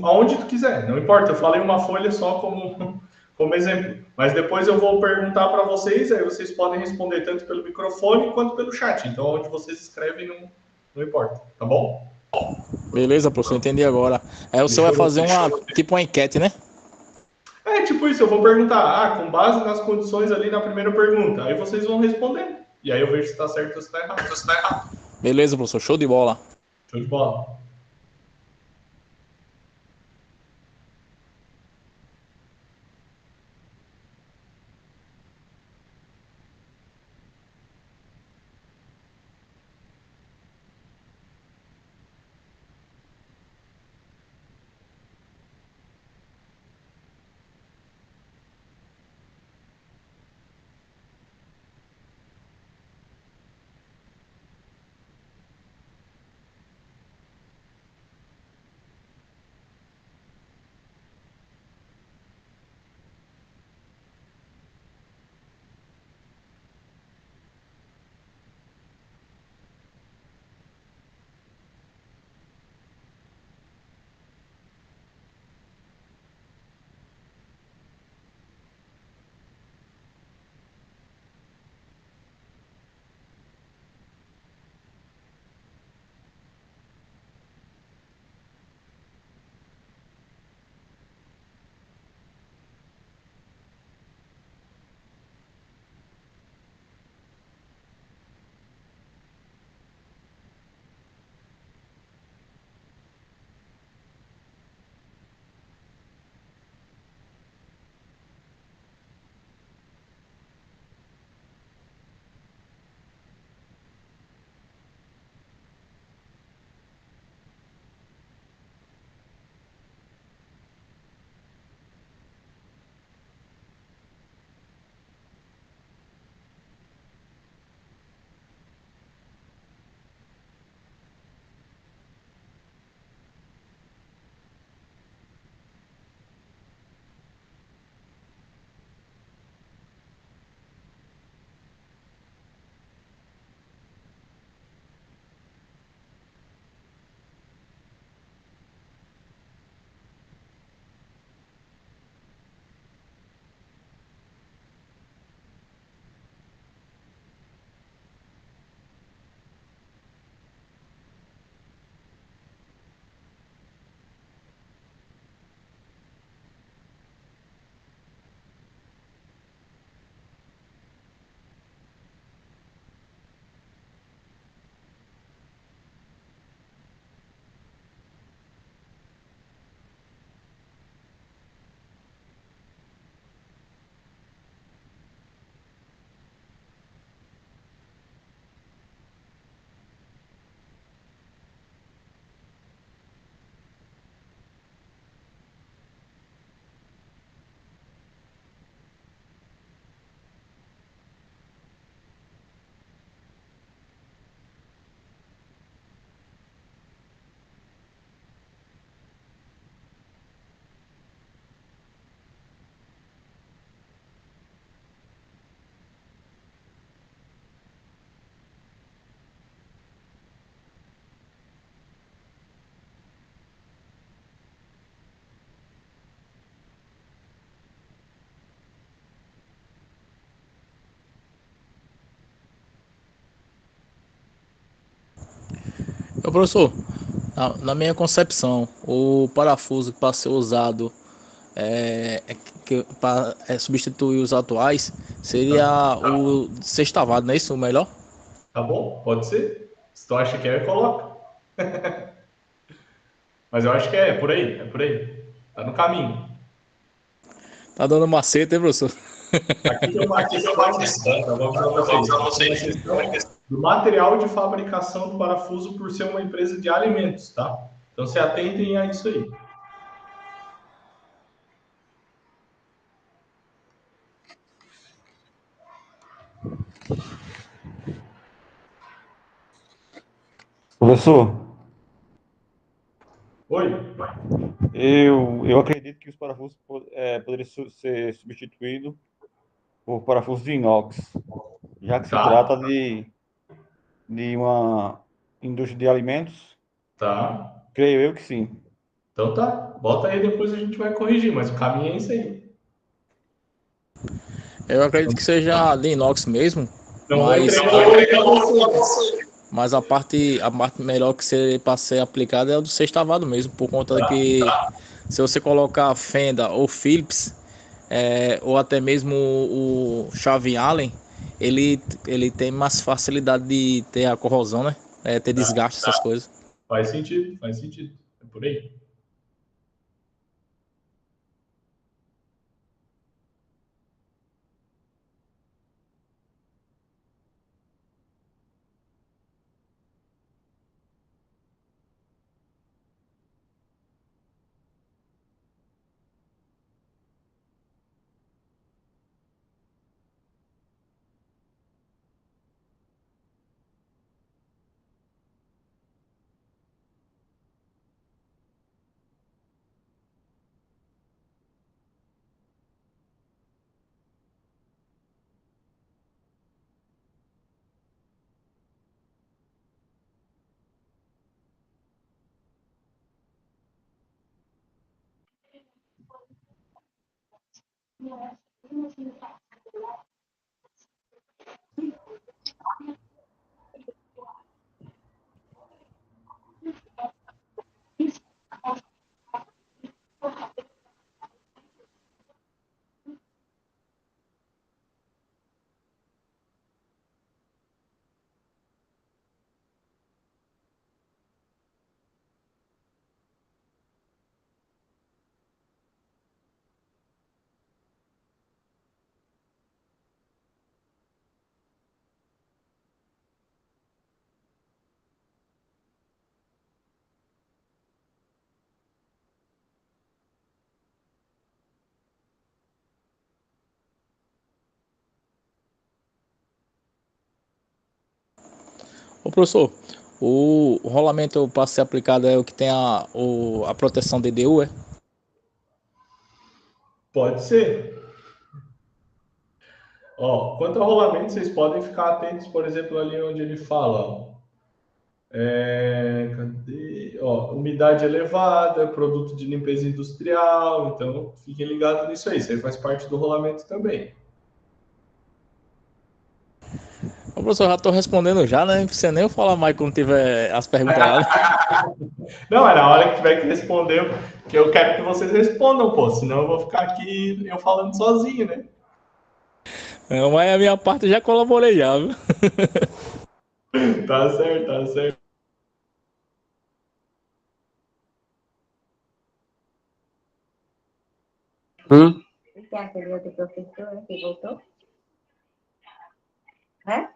aonde tu quiser, não importa. Eu falei uma folha só como exemplo. Mas depois eu vou perguntar para vocês, aí vocês podem responder tanto pelo microfone quanto pelo chat. Então, onde vocês escrevem não importa, tá bom? Beleza, professor, entendi agora. Aí o senhor Deixa vai eu, fazer tipo uma enquete, né? É tipo isso, eu vou perguntar, com base nas condições ali na primeira pergunta. Aí vocês vão responder. E aí eu vejo se está certo ou se está errado. Beleza, professor, show de bola. Show de bola. Ô, professor, na minha concepção, o parafuso para ser usado para substituir os atuais Tá, seria o sextavado, não é isso o melhor? tá bom? Pode ser? Se tu acha que coloca. Mas eu acho que é por aí, é por aí. Tá no caminho. Tá dando macete, hein, professor? Aqui tem uma questão, tá? Eu vou avisar vocês. Tem uma questão do material de fabricação do parafuso por ser uma empresa de alimentos, tá? Então se atentem a isso aí. Professor, Oi? eu acredito que os parafusos poderia ser substituído por parafusos de inox, já que se Tá. trata de uma indústria de alimentos? Tá. Creio eu que sim. Então tá. Bota aí, depois a gente vai corrigir, mas o caminho é esse aí. Eu acredito que seja de inox mesmo, Não vou mas, entregar pra você. mas a parte melhor que seria para ser aplicada é o do sextavado mesmo, por conta de que se você colocar Fenda ou Philips, ou até mesmo o chave Allen, ele tem mais facilidade de ter a corrosão, né? Ter desgaste, essas coisas. Faz sentido, faz sentido. É por aí. Ô professor, o rolamento para ser aplicado é o que tem a proteção DDU, é? Pode ser. Ó, quanto ao rolamento, vocês podem ficar atentos, por exemplo, ali onde ele fala, ó, cadê? Ó, umidade elevada, produto de limpeza industrial, então fiquem ligados nisso aí, isso aí faz parte do rolamento também. Ô professor, já estou respondendo já, né? Não precisa nem eu falar mais quando tiver as perguntas lá, né? Não, é na hora que tiver que responder, que eu quero que vocês respondam, pô, senão eu vou ficar aqui eu falando sozinho, né? Não, mas a minha parte eu já colaborei já, viu? Tá certo, tá certo. Tem aquele outro professor, né, que voltou? Né?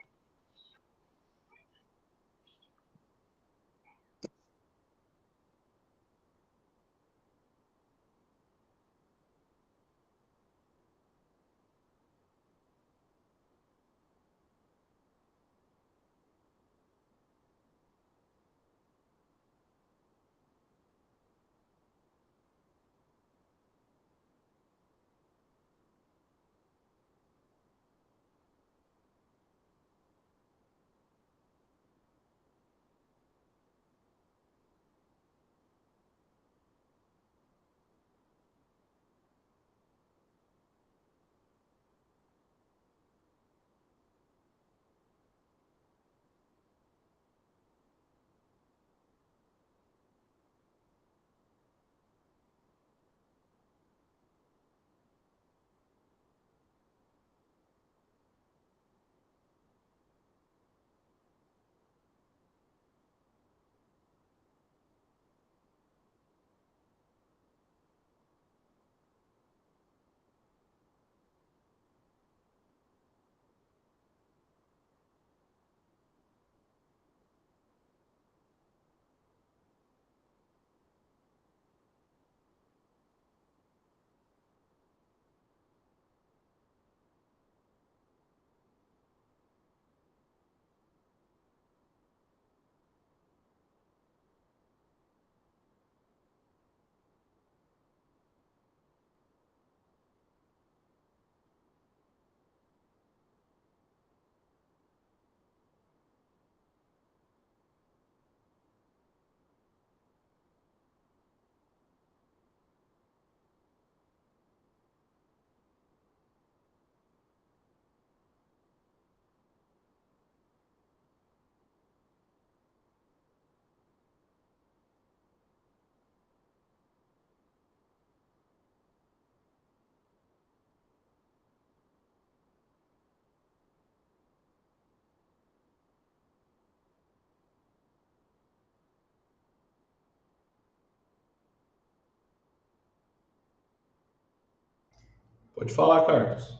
Pode falar, Carlos.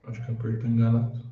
Acho que apertou enganado.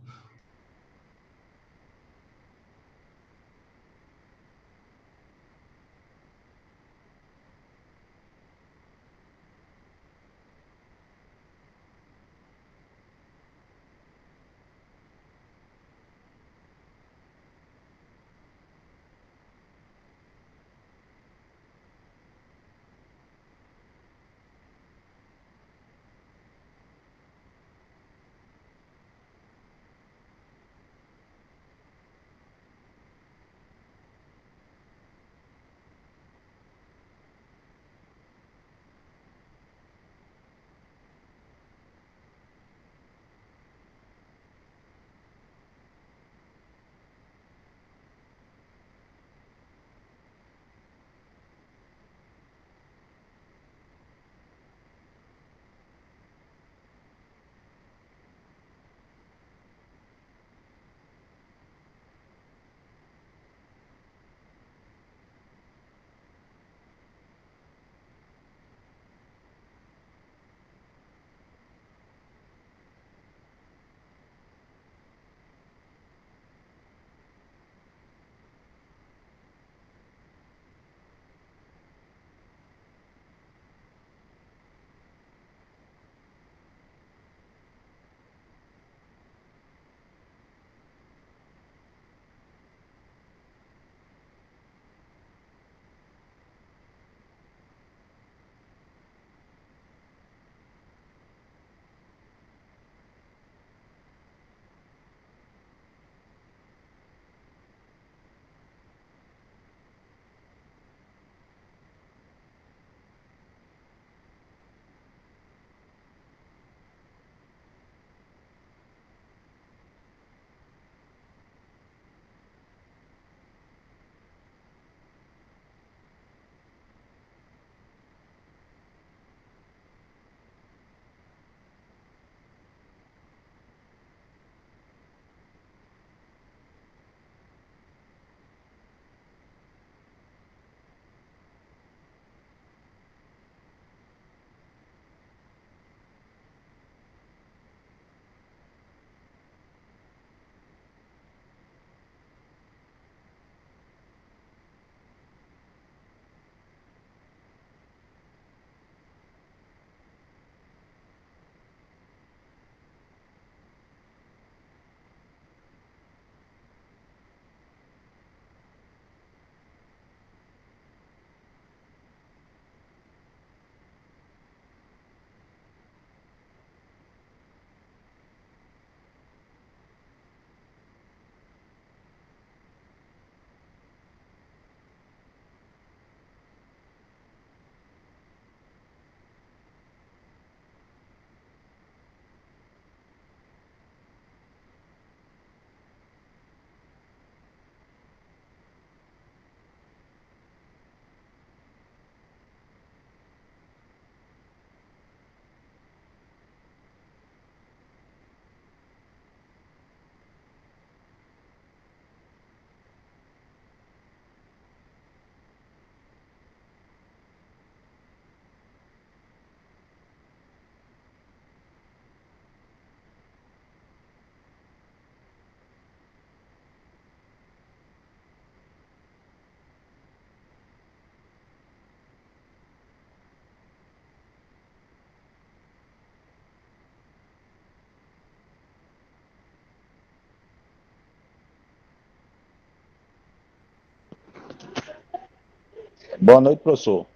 Boa noite, professor.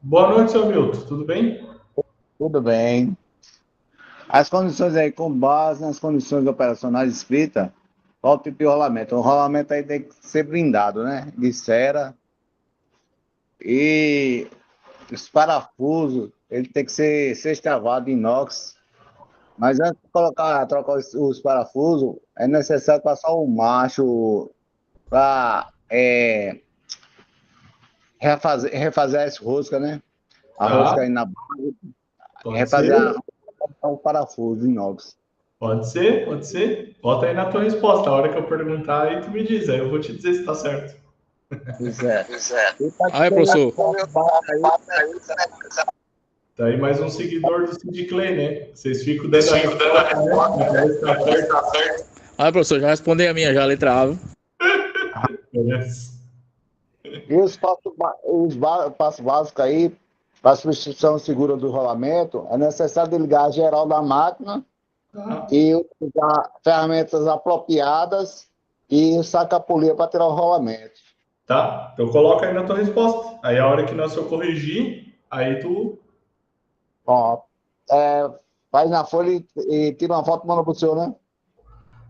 Boa noite, seu Milton. Tudo bem? Tudo bem? As condições aí, com base nas condições operacionais escritas, qual o tipo de rolamento? O rolamento aí tem que ser blindado, né? De cera. E os parafusos, ele tem que ser sextavado de inox. Mas antes de trocar os parafusos, é necessário passar o macho para refazer as roscas, né? A rosca Tá, aí na pode refazer a ser. botar o parafuso inox. Pode ser, pode ser. Bota aí na tua resposta. A hora que eu perguntar, aí tu me diz. Aí eu vou te dizer se tá certo. Pois é. E tá Aí, professor. Tá aí mais um seguidor do Sid Clay, né? Vocês ficam dando a resposta, né? Mas tá certo. Aí, professor, já respondi a minha já, a letra A. Viu? Beleza. E passos básicos aí, para a substituição segura do rolamento, é necessário ligar a geral da máquina Tá. e utilizar ferramentas apropriadas e saca-polia para tirar o rolamento. Tá? Então coloca aí na tua resposta. Aí a hora que nós eu corrigir, aí tu. Ó, faz na folha e tira uma foto e manda pro senhor, né?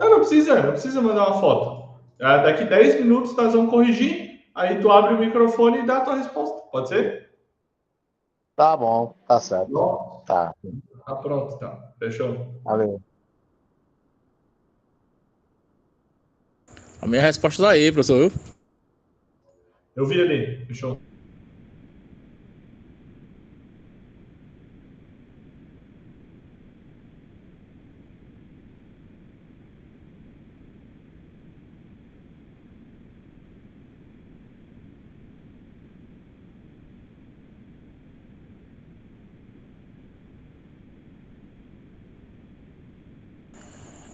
Não precisa mandar uma foto. Daqui 10 minutos nós vamos corrigir, aí tu abre o microfone e dá a tua resposta. Pode ser? Tá bom, tá certo. Bom, Tá, tá pronto, então. Fechou. valeu. A minha resposta tá aí, professor. Viu? Eu vi ali. Fechou.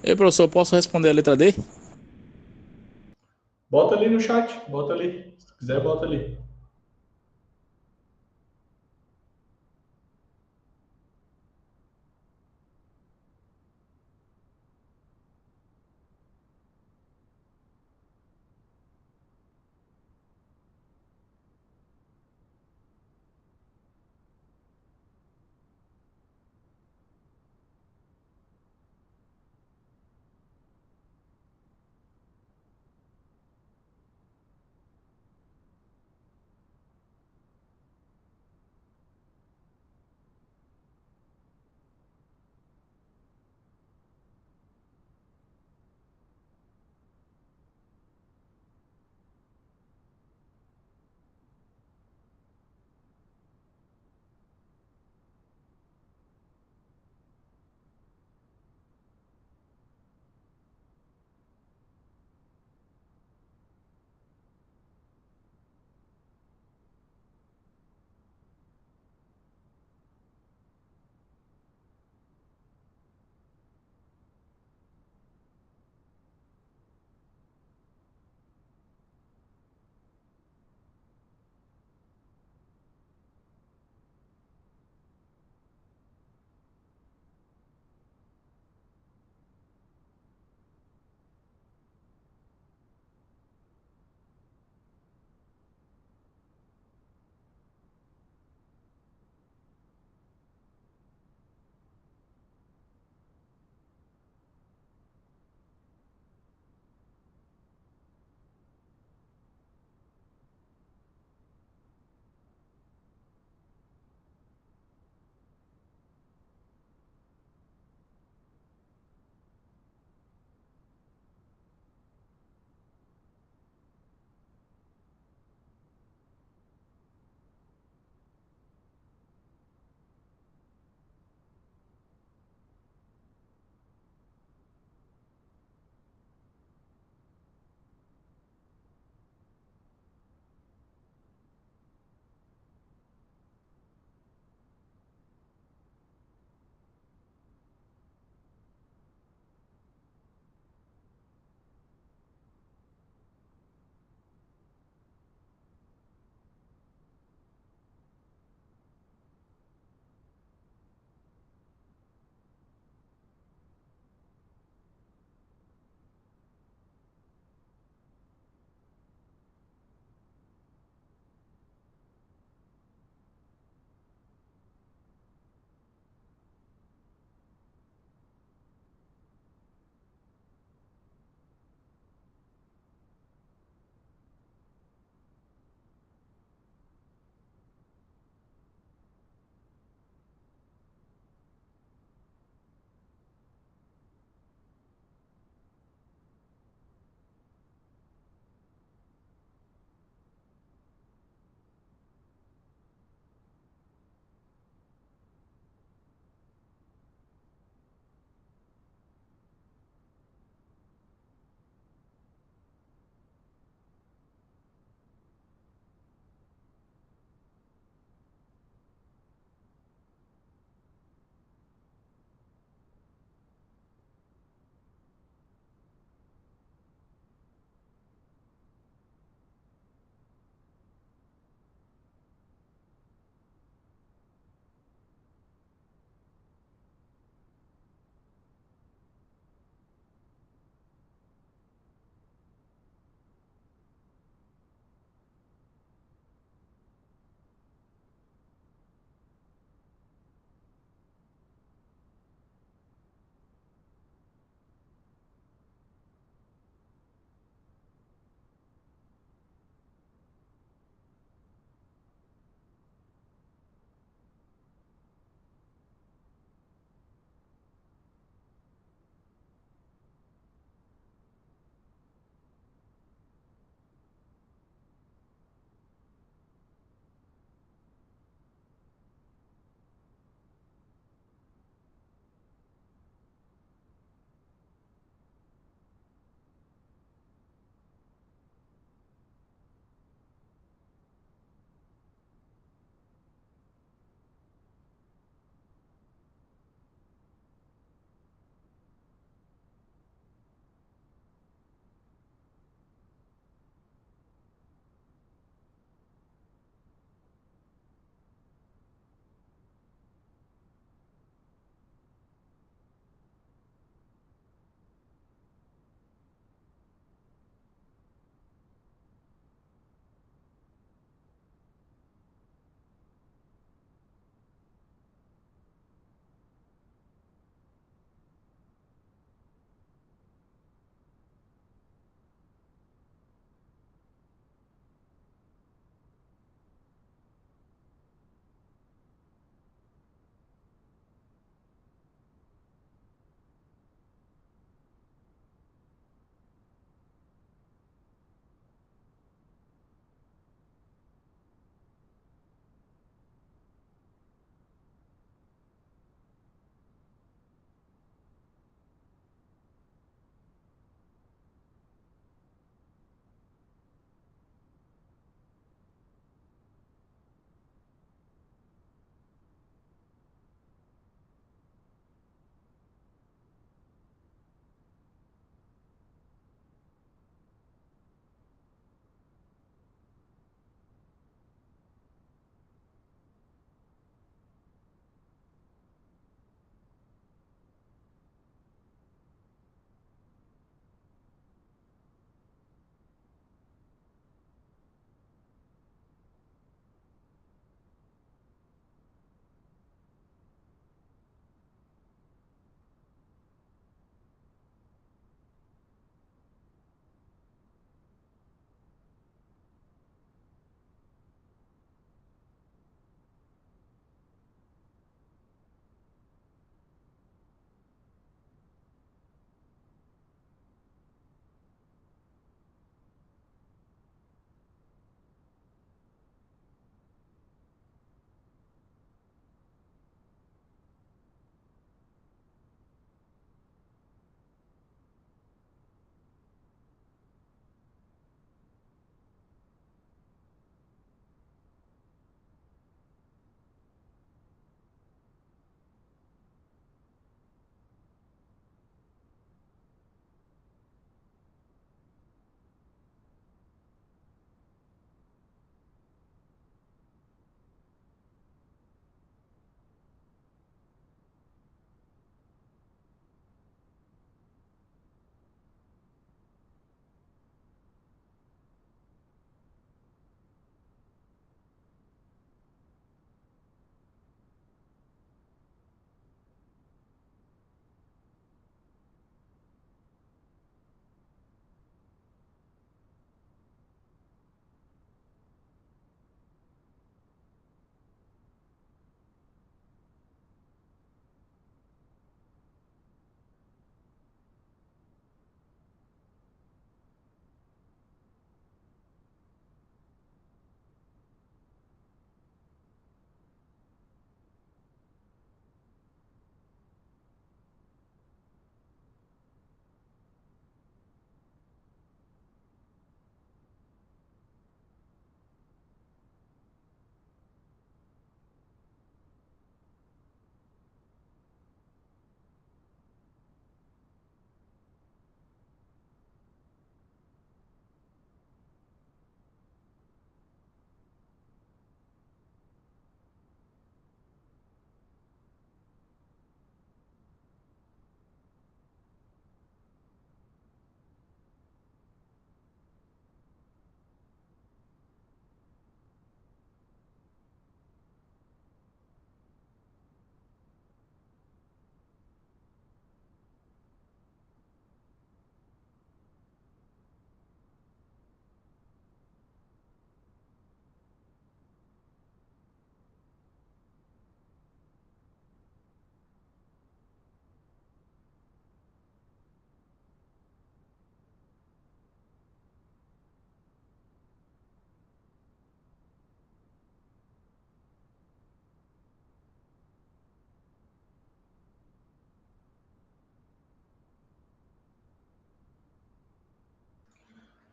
Ei, professor, posso responder a letra D? Bota ali no chat. Bota ali. Se tu quiser, bota ali.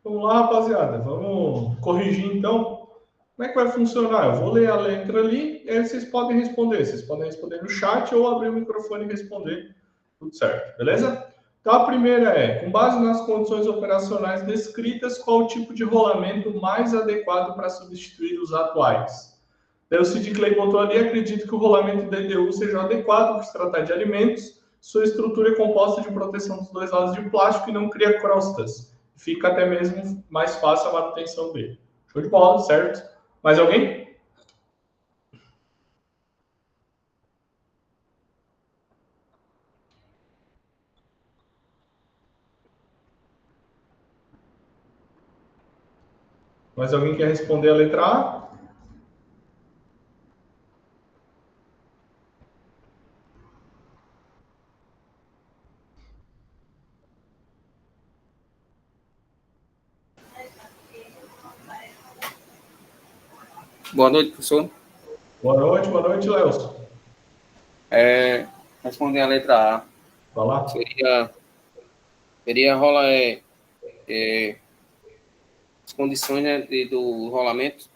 Vamos lá, rapaziada. Vamos corrigir, então. Como é que vai funcionar? Eu vou ler a letra ali e aí vocês podem responder. Vocês podem responder no chat ou abrir o microfone e responder. Tudo certo, beleza? Então, a primeira é, com base nas condições operacionais descritas, qual o tipo de rolamento mais adequado para substituir os atuais? Daí o Sid Clay botou ali, acredito que o rolamento DDU seja adequado para se tratar de alimentos. Sua estrutura é composta de proteção dos dois lados de plástico e não cria crostas. Fica até mesmo mais fácil a manutenção dele. Show de bola, certo? Mais alguém? Mais alguém quer responder a letra A? Boa noite, professor. Boa noite, Léo. Responder a letra A. Vai lá. Seria rola as condições, né, do rolamento.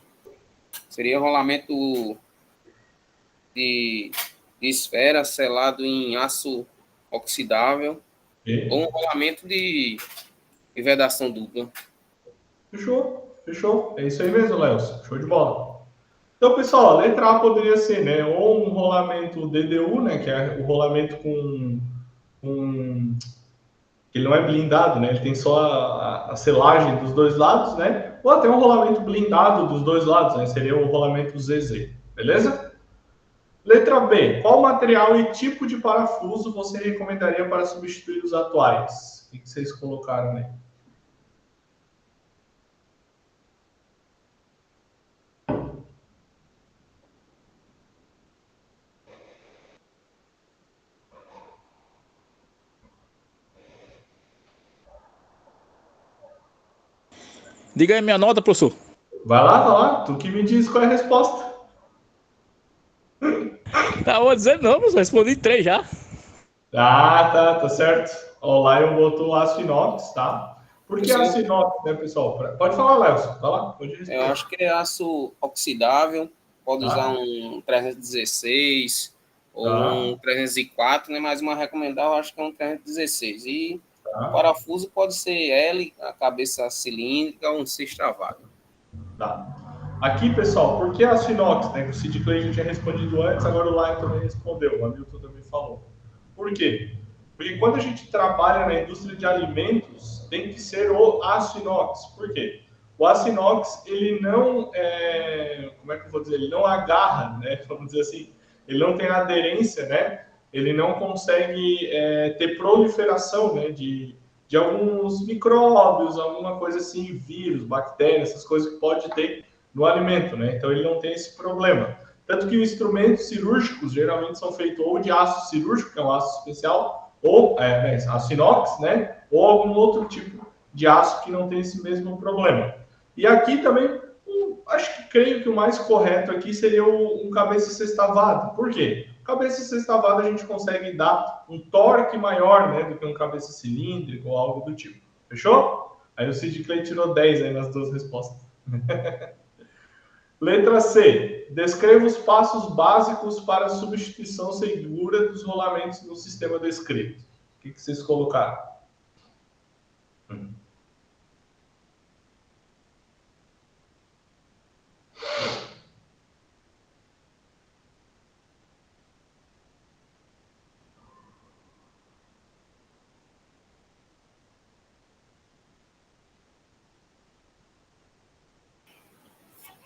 Seria rolamento de esfera selado em aço oxidável ou um rolamento de vedação dupla. Fechou. É isso aí mesmo, Léo. Show de bola. Então, pessoal, a letra A poderia ser, né, ou um rolamento DDU, né, que é o rolamento com ele não é blindado, né, ele tem só a selagem dos dois lados, né, ou até um rolamento blindado dos dois lados, né, seria o rolamento ZZ, beleza? Letra B, qual material e tipo de parafuso você recomendaria para substituir os atuais? O que vocês colocaram aí? Diga aí minha nota, professor. Vai lá. Tu que me diz qual é a resposta. Vou dizendo não, professor. Respondi 3 já. Tá certo. O Lion botou aço inox, tá? Por que aço inox, né, pessoal? Pode falar, Léo. Vai lá. Pode responder. Eu acho que é aço oxidável. Pode usar um 316 ou um 304, né? Mas uma recomendada, eu acho que é um 316. E o parafuso pode ser L, a cabeça cilíndrica ou um sextavado. Tá. Aqui, pessoal, por que aço inox? Né? O Sid Clay já tinha respondido antes, agora o Lion também respondeu, o Hamilton também falou. Por quê? Porque quando a gente trabalha na indústria de alimentos, tem que ser o aço inox. Por quê? O aço inox, ele não, como é que eu vou dizer? Ele não agarra, né? Vamos dizer assim, ele não tem aderência, né? Ele não consegue ter proliferação, né? De alguns micróbios, alguma coisa assim, vírus, bactérias, essas coisas que pode ter no alimento, né? Então ele não tem esse problema. Tanto que os instrumentos cirúrgicos geralmente são feitos ou de aço cirúrgico, que é um aço especial, ou aço inox, né? Ou algum outro tipo de aço que não tem esse mesmo problema. E aqui também, creio que o mais correto aqui seria um cabeça sextavado. Por quê? Cabeça sextavado a gente consegue dar um torque maior, né, do que um cabeça cilíndrico ou algo do tipo. Fechou? Aí o Sid Clay tirou 10 aí nas duas respostas. Letra C. Descreva os passos básicos para a substituição segura dos rolamentos no sistema descrito. O que vocês colocaram?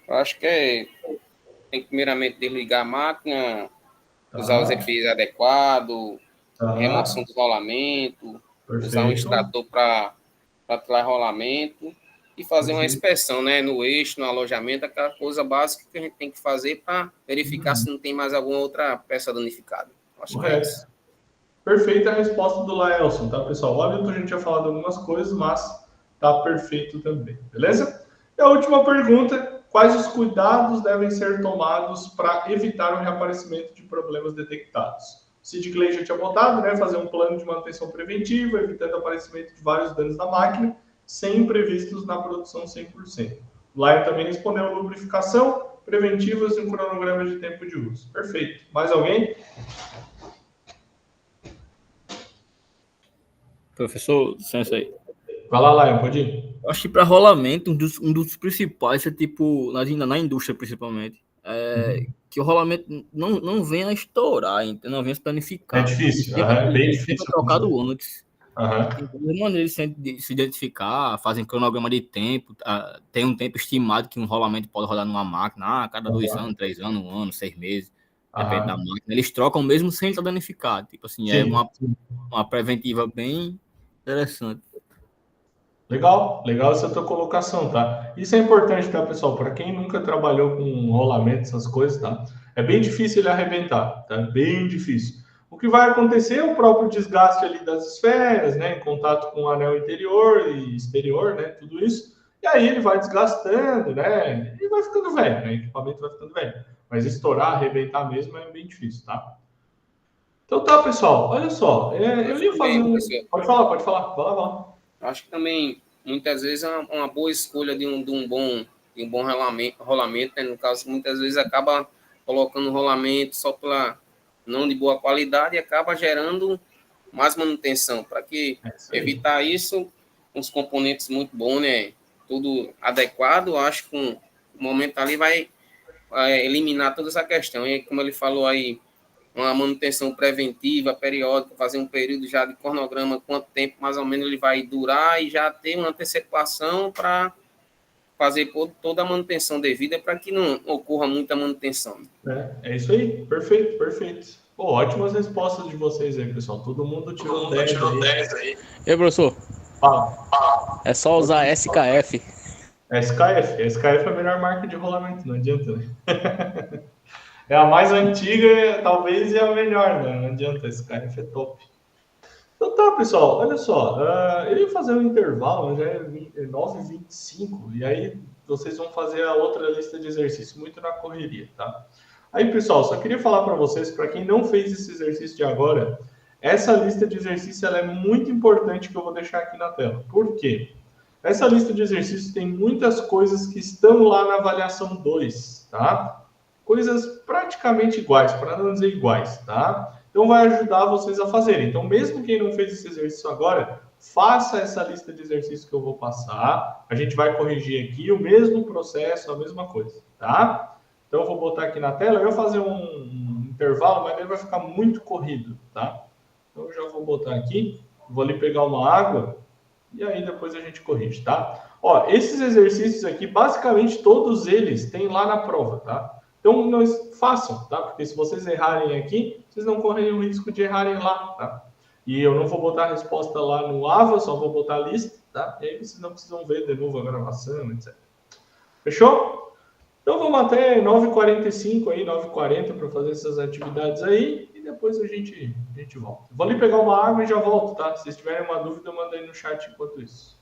Eu acho que tem que primeiramente desligar a máquina, usar os EPIs adequados, remoção do rolamento, usar um extrator para tirar rolamento e fazer uma inspeção, né, no eixo, no alojamento, aquela coisa básica que a gente tem que fazer para verificar se não tem mais alguma outra peça danificada. Acho que é isso. Perfeita a resposta do Laelson, tá, pessoal? O Hamilton a gente tinha falado algumas coisas, mas tá perfeito também, beleza? E a última pergunta: quais os cuidados devem ser tomados para evitar o reaparecimento de problemas detectados? O Sid Clay já tinha botado, né? Fazer um plano de manutenção preventiva, evitando o aparecimento de vários danos na máquina sempre vistos na produção 100%. O Lion também respondeu lubrificação, preventivas e um cronograma de tempo de uso. Perfeito. Mais alguém? Professor Sensei, Vai lá, Lion, pode ir. eu acho que para rolamento, um dos principais é tipo, na indústria principalmente, que o rolamento não venha a estourar, não venha a se É danificar. difícil, é bem Ele sempre difícil é trocado acontecer. antes. Aham. Tem várias maneiras de se identificar, fazem cronograma de tempo, tem um tempo estimado que um rolamento pode rodar numa máquina, a cada 2 anos, 3 anos, 1 ano, 6 meses, depende da Aham. máquina. Eles trocam mesmo sem estar danificado. Tipo assim, é Sim. uma preventiva bem interessante. Legal, legal essa tua colocação, tá? Isso é importante, tá, pessoal? Para quem nunca trabalhou com rolamento, essas coisas, tá? É bem difícil ele arrebentar, tá? Bem difícil. O que vai acontecer é o próprio desgaste ali das esferas, né? Em contato com o anel interior e exterior, né? Tudo isso. E aí ele vai desgastando, né? E vai ficando velho, né? O equipamento vai ficando velho. Mas estourar, arrebentar mesmo é bem difícil, tá? Então tá, pessoal. Olha só. Eu Acho ia fazer também, um... professor. Pode falar, pode falar. Vai lá, vai lá. Acho que também, muitas vezes, é uma boa escolha de um bom rolamento, né? No caso, muitas vezes acaba colocando rolamento só pela não de boa qualidade e acaba gerando mais manutenção. Para que É isso aí. evitar isso, uns componentes muito bons, né? Tudo adequado, acho que o momento ali vai eliminar toda essa questão. E como ele falou aí, uma manutenção preventiva, periódica, fazer um período já de cronograma, quanto tempo mais ou menos ele vai durar e já ter uma antecipação para fazer toda a manutenção devida para que não ocorra muita manutenção. É isso aí, perfeito, perfeito. Pô, ótimas respostas de vocês aí, pessoal. Todo mundo tirou 10 aí. E aí, professor? Fala. É só usar SKF. SKF. SKF é a melhor marca de rolamento, não adianta, né? É a mais antiga, talvez, e a melhor, né? Não adianta, SKF é top. Então tá, pessoal, olha só. Eu ia fazer um intervalo, já é 9h25, e aí vocês vão fazer a outra lista de exercício muito na correria, tá? Aí, pessoal, só queria falar para vocês, para quem não fez esse exercício de agora, essa lista de exercício ela é muito importante que eu vou deixar aqui na tela. Por quê? Essa lista de exercícios tem muitas coisas que estão lá na avaliação 2, tá? Coisas praticamente iguais, para não dizer iguais, tá? Então vai ajudar vocês a fazerem. Então, mesmo quem não fez esse exercício agora, faça essa lista de exercícios que eu vou passar. A gente vai corrigir aqui o mesmo processo, a mesma coisa, tá? Então eu vou botar aqui na tela, eu vou fazer um intervalo, mas ele vai ficar muito corrido, tá? Então eu já vou botar aqui, vou ali pegar uma água e aí depois a gente corrige, tá? Ó, esses exercícios aqui, basicamente todos eles tem lá na prova, tá? Então não façam, tá? Porque se vocês errarem aqui, vocês não correm o risco de errarem lá, tá? E eu não vou botar a resposta lá no AVA, só vou botar a lista, tá? E aí vocês não precisam ver de novo a gravação, etc. Fechou? Então vamos até 9h45 aí, 9h40 para fazer essas atividades aí e depois a gente volta. Vou ali pegar uma água e já volto, tá? Se vocês tiverem uma dúvida, manda aí no chat enquanto isso.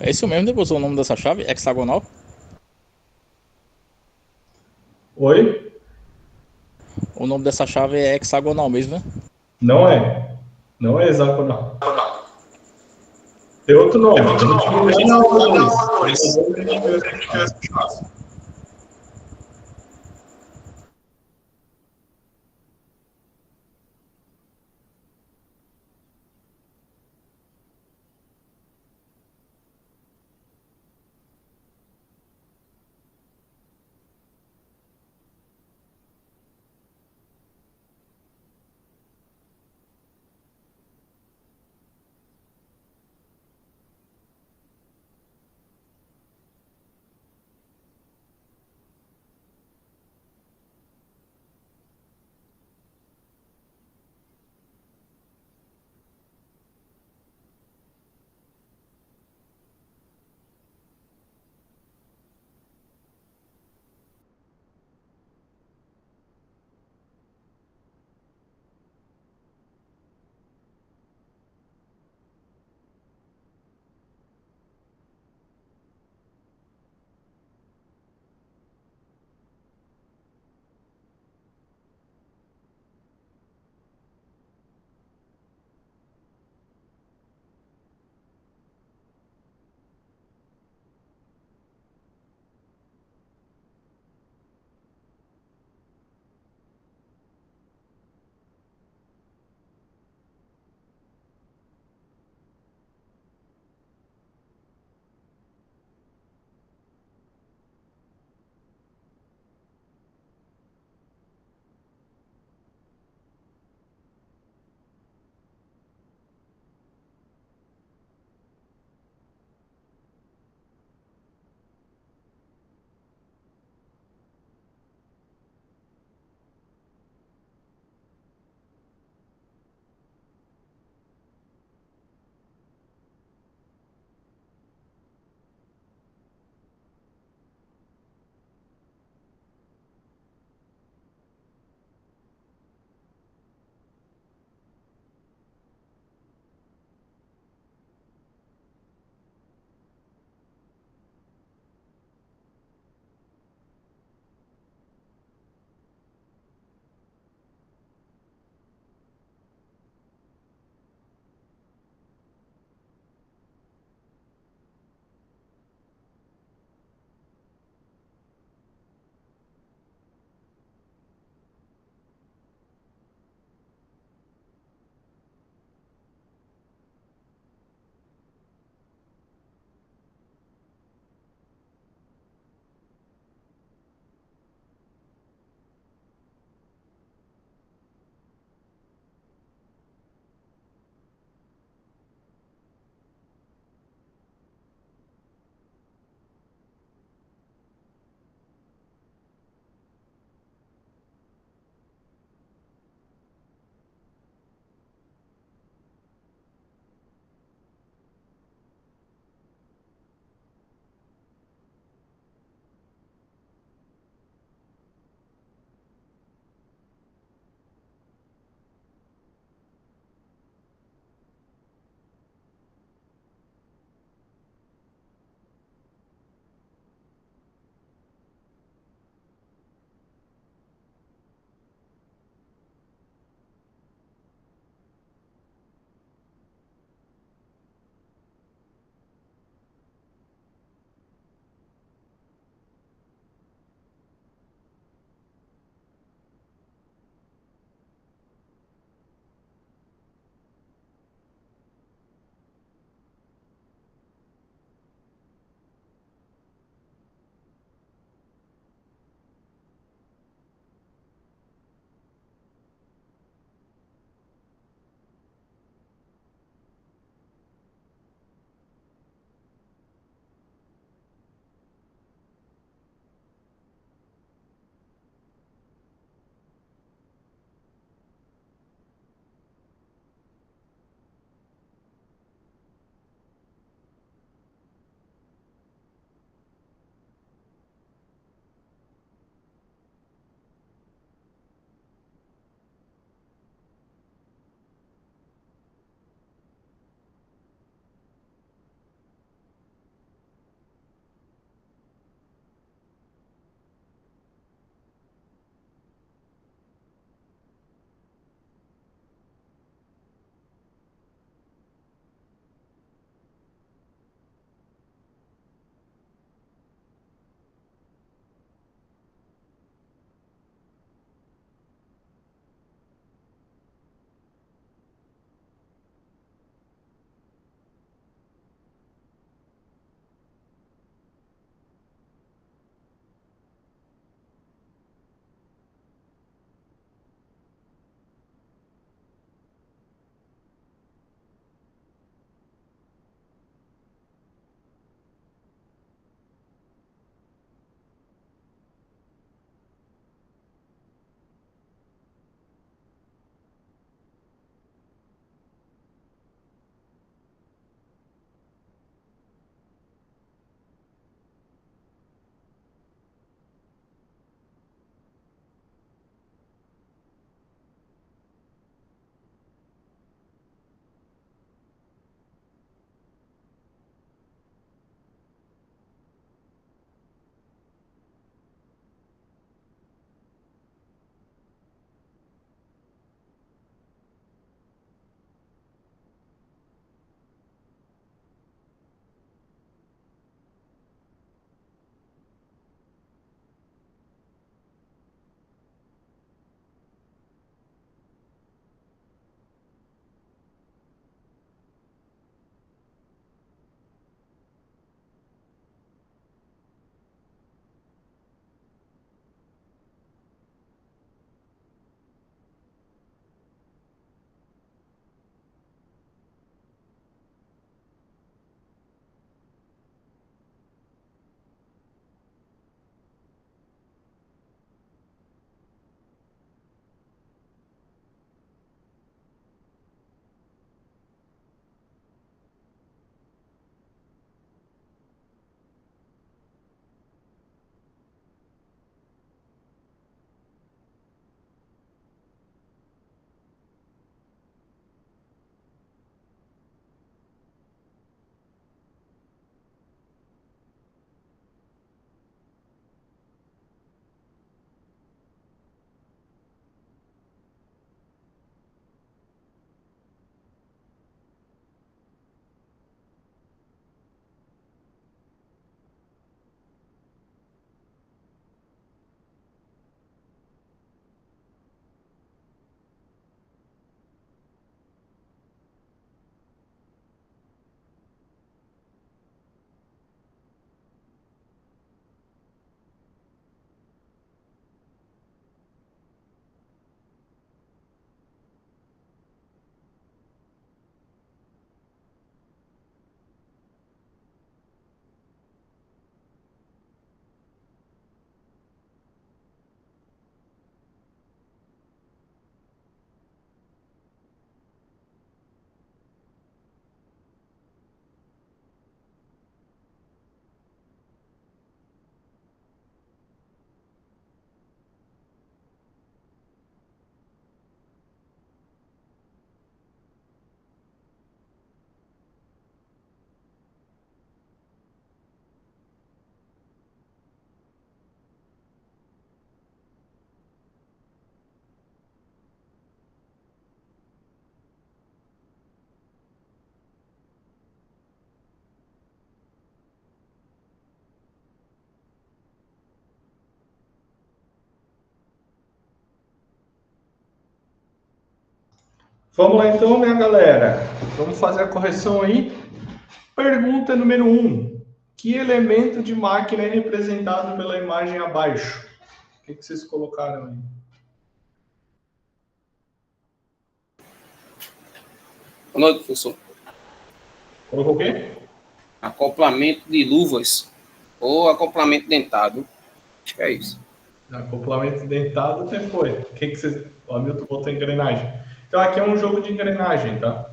É isso mesmo, depois o nome dessa chave? Hexagonal? Oi? O nome dessa chave é hexagonal mesmo, né? Não é. Não é hexagonal. Tem outro nome. A gente viu lá na aula 2. A gente viu essa chave. Vamos lá então, minha galera. Vamos fazer a correção aí. Pergunta número 1. Que elemento de máquina é representado pela imagem abaixo? O que vocês colocaram aí? Boa noite, professor. Colocou o quê? Acoplamento de luvas ou acoplamento dentado. Acho que é isso. Acoplamento dentado até foi. O que vocês... O Hamilton botou engrenagem. Então aqui é um jogo de engrenagem, tá?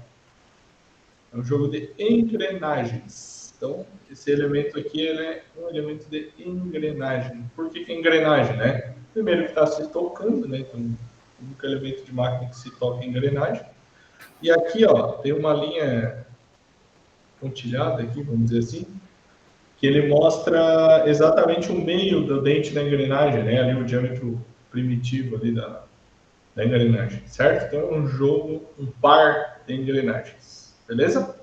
É um jogo de engrenagens. Então, esse elemento aqui ele é um elemento de engrenagem. Por que é engrenagem, né? Primeiro que está se tocando, né? Então, o único elemento de máquina que se toca é engrenagem. E aqui, ó, tem uma linha pontilhada aqui, vamos dizer assim, que ele mostra exatamente o meio do dente da engrenagem, né? Ali o diâmetro primitivo ali da engrenagem, certo? Então é um jogo, um par de engrenagens, beleza?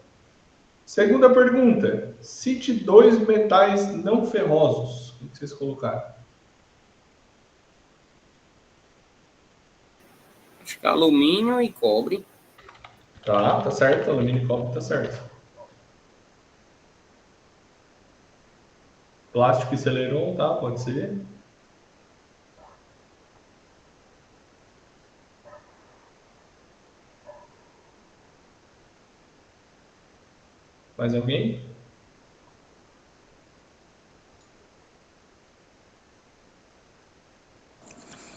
Segunda pergunta, cite 2 metais não ferrosos. O que vocês colocaram? Acho que alumínio e cobre. Tá certo, alumínio e cobre tá certo. Plástico e celeron, tá? Pode ser. Mais alguém?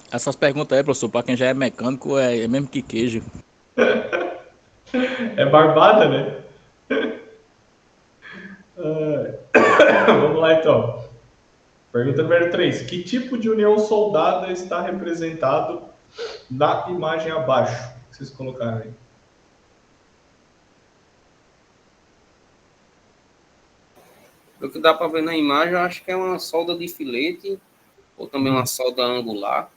Essas perguntas aí, professor, para quem já é mecânico, é mesmo que queijo. É barbada, né? Vamos lá, então. Pergunta número 3. Que tipo de união soldada está representado na imagem abaixo? O que vocês colocaram aí? O que dá para ver na imagem, eu acho que é uma solda de filete ou também uma solda angular.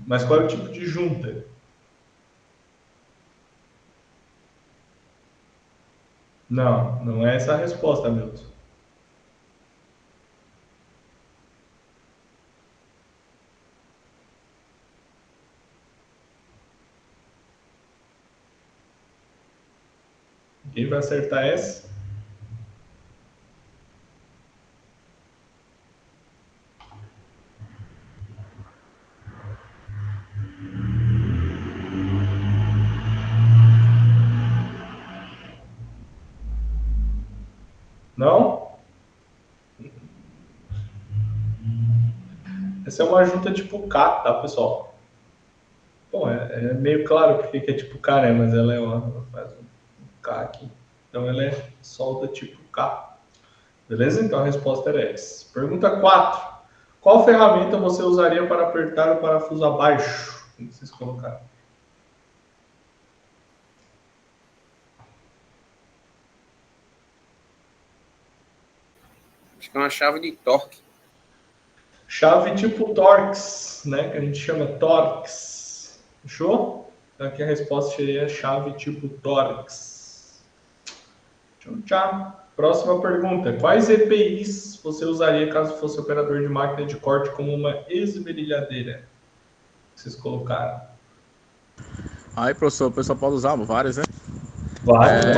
Mas qual é o tipo de junta? Não, não é essa a resposta, Milton. Quem vai acertar essa? Não? Essa é uma junta tipo K, tá, pessoal? Bom, é meio claro porque que é tipo K, né? Mas ela faz um K aqui. Então ela é solda tipo K. Beleza? Então a resposta era essa. Pergunta 4. Qual ferramenta você usaria para apertar o parafuso abaixo? O que vocês colocaram? Acho que é uma chave de torque. Chave tipo Torx, né? Que a gente chama Torx. Fechou? Então aqui a resposta seria chave tipo Torx. Tchau, tchau. Próxima pergunta. Quais EPIs você usaria caso fosse operador de máquina de corte como uma esmerilhadeira? Vocês colocaram. Aí, professor, o pessoal pode usar várias, né? Várias.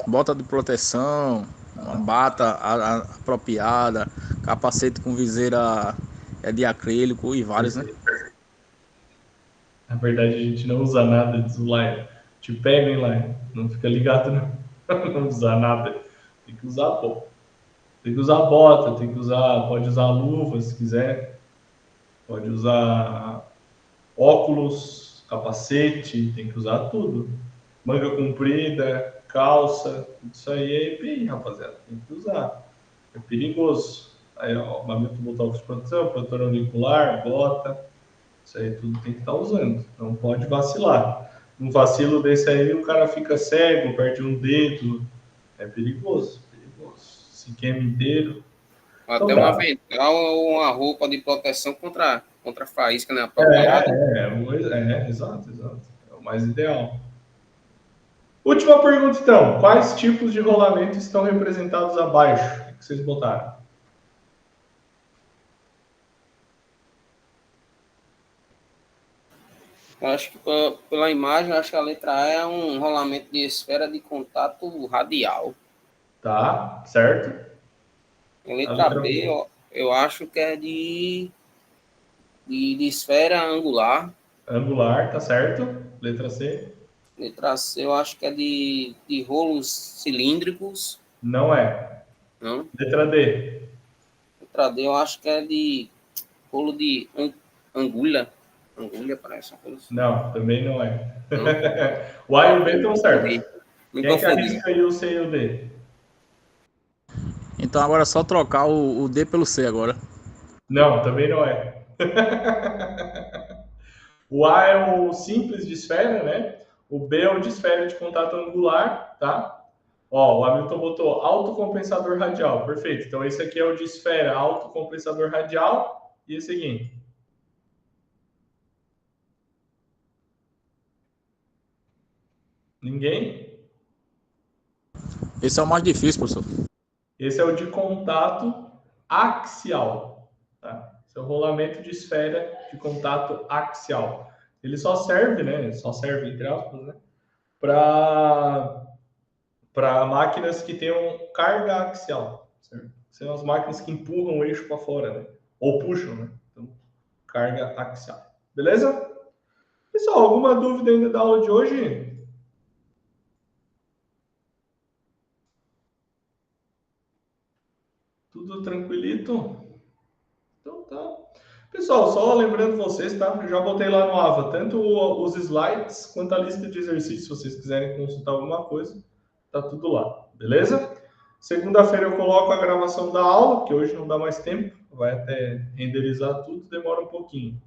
Bota de proteção, uma bata apropriada, capacete com viseira de acrílico e vários, né? Na verdade, a gente não usa nada de Lion. Te pega, hein, Lion? Não fica ligado, não. Não usar nada. Tem que usar, pô. Tem que usar bota, tem que usar... Pode usar luva, se quiser. Pode usar óculos, capacete, tem que usar tudo. Manga comprida, calça, isso aí é EPI, rapaziada. Tem que usar. É perigoso. Aí, ó, mamilo botar óculos de proteção, protetor auricular, bota. Isso aí tudo tem que estar usando. Não pode vacilar. Um vacilo desse aí, o cara fica cego, perde um dedo. É perigoso, perigoso. Se queima inteiro. Até Então, um tá. avental ou uma roupa de proteção contra faísca, né? Apropriada. Exato. É o mais ideal. Última pergunta, então. Quais tipos de rolamento estão representados abaixo? O que vocês botaram? Eu acho que pela imagem, eu acho que a letra A é um rolamento de esfera de contato radial. Tá, certo? A letra B, eu acho que é de esfera angular. Angular, tá certo? Letra C? Letra C, eu acho que é de rolos cilíndricos. Não é. Não. Letra D? Letra D, eu acho que é de rolo de angulha. Angulha, parece uma coisa assim. Não, também não é. Não? O A e o B estão certos. Me Quem é que confundi. arrisca aí o C e o D? Então agora é só trocar o D pelo C agora. Não, também não é. O A é o simples de esfera, né? O B é o de esfera de contato angular, tá? Ó, o Hamilton botou autocompensador radial. Perfeito. Então esse aqui é o de esfera autocompensador radial. E esse aqui? Ninguém? Esse é o mais difícil, professor. Esse é o de contato axial, tá? Esse é o rolamento de esfera de contato axial. Ele só serve, né? Só serve, entre aspas, né? Para máquinas que tenham carga axial, certo? São as máquinas que empurram o eixo para fora, né? Ou puxam, né? Então, carga axial. Beleza? Pessoal, alguma dúvida ainda da aula de hoje? Tudo tranquilito? Então tá. Pessoal, só lembrando vocês, tá? Eu já botei lá no AVA tanto os slides quanto a lista de exercícios, se vocês quiserem consultar alguma coisa, tá tudo lá, beleza? Segunda-feira eu coloco a gravação da aula, que hoje não dá mais tempo, vai até renderizar tudo, demora um pouquinho,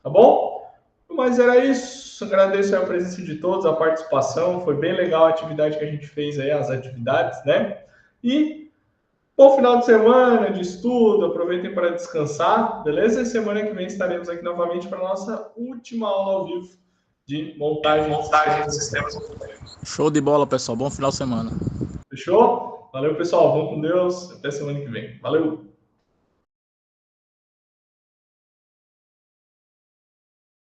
tá bom? Mas era isso, agradeço a presença de todos, a participação, foi bem legal a atividade que a gente fez aí, as atividades, né? E bom final de semana, de estudo, aproveitem para descansar, beleza? E semana que vem estaremos aqui novamente para a nossa última aula ao vivo de montagem de sistemas. Show de bola, pessoal. Bom final de semana. Fechou? Valeu, pessoal. Vamos com Deus. Até semana que vem. Valeu!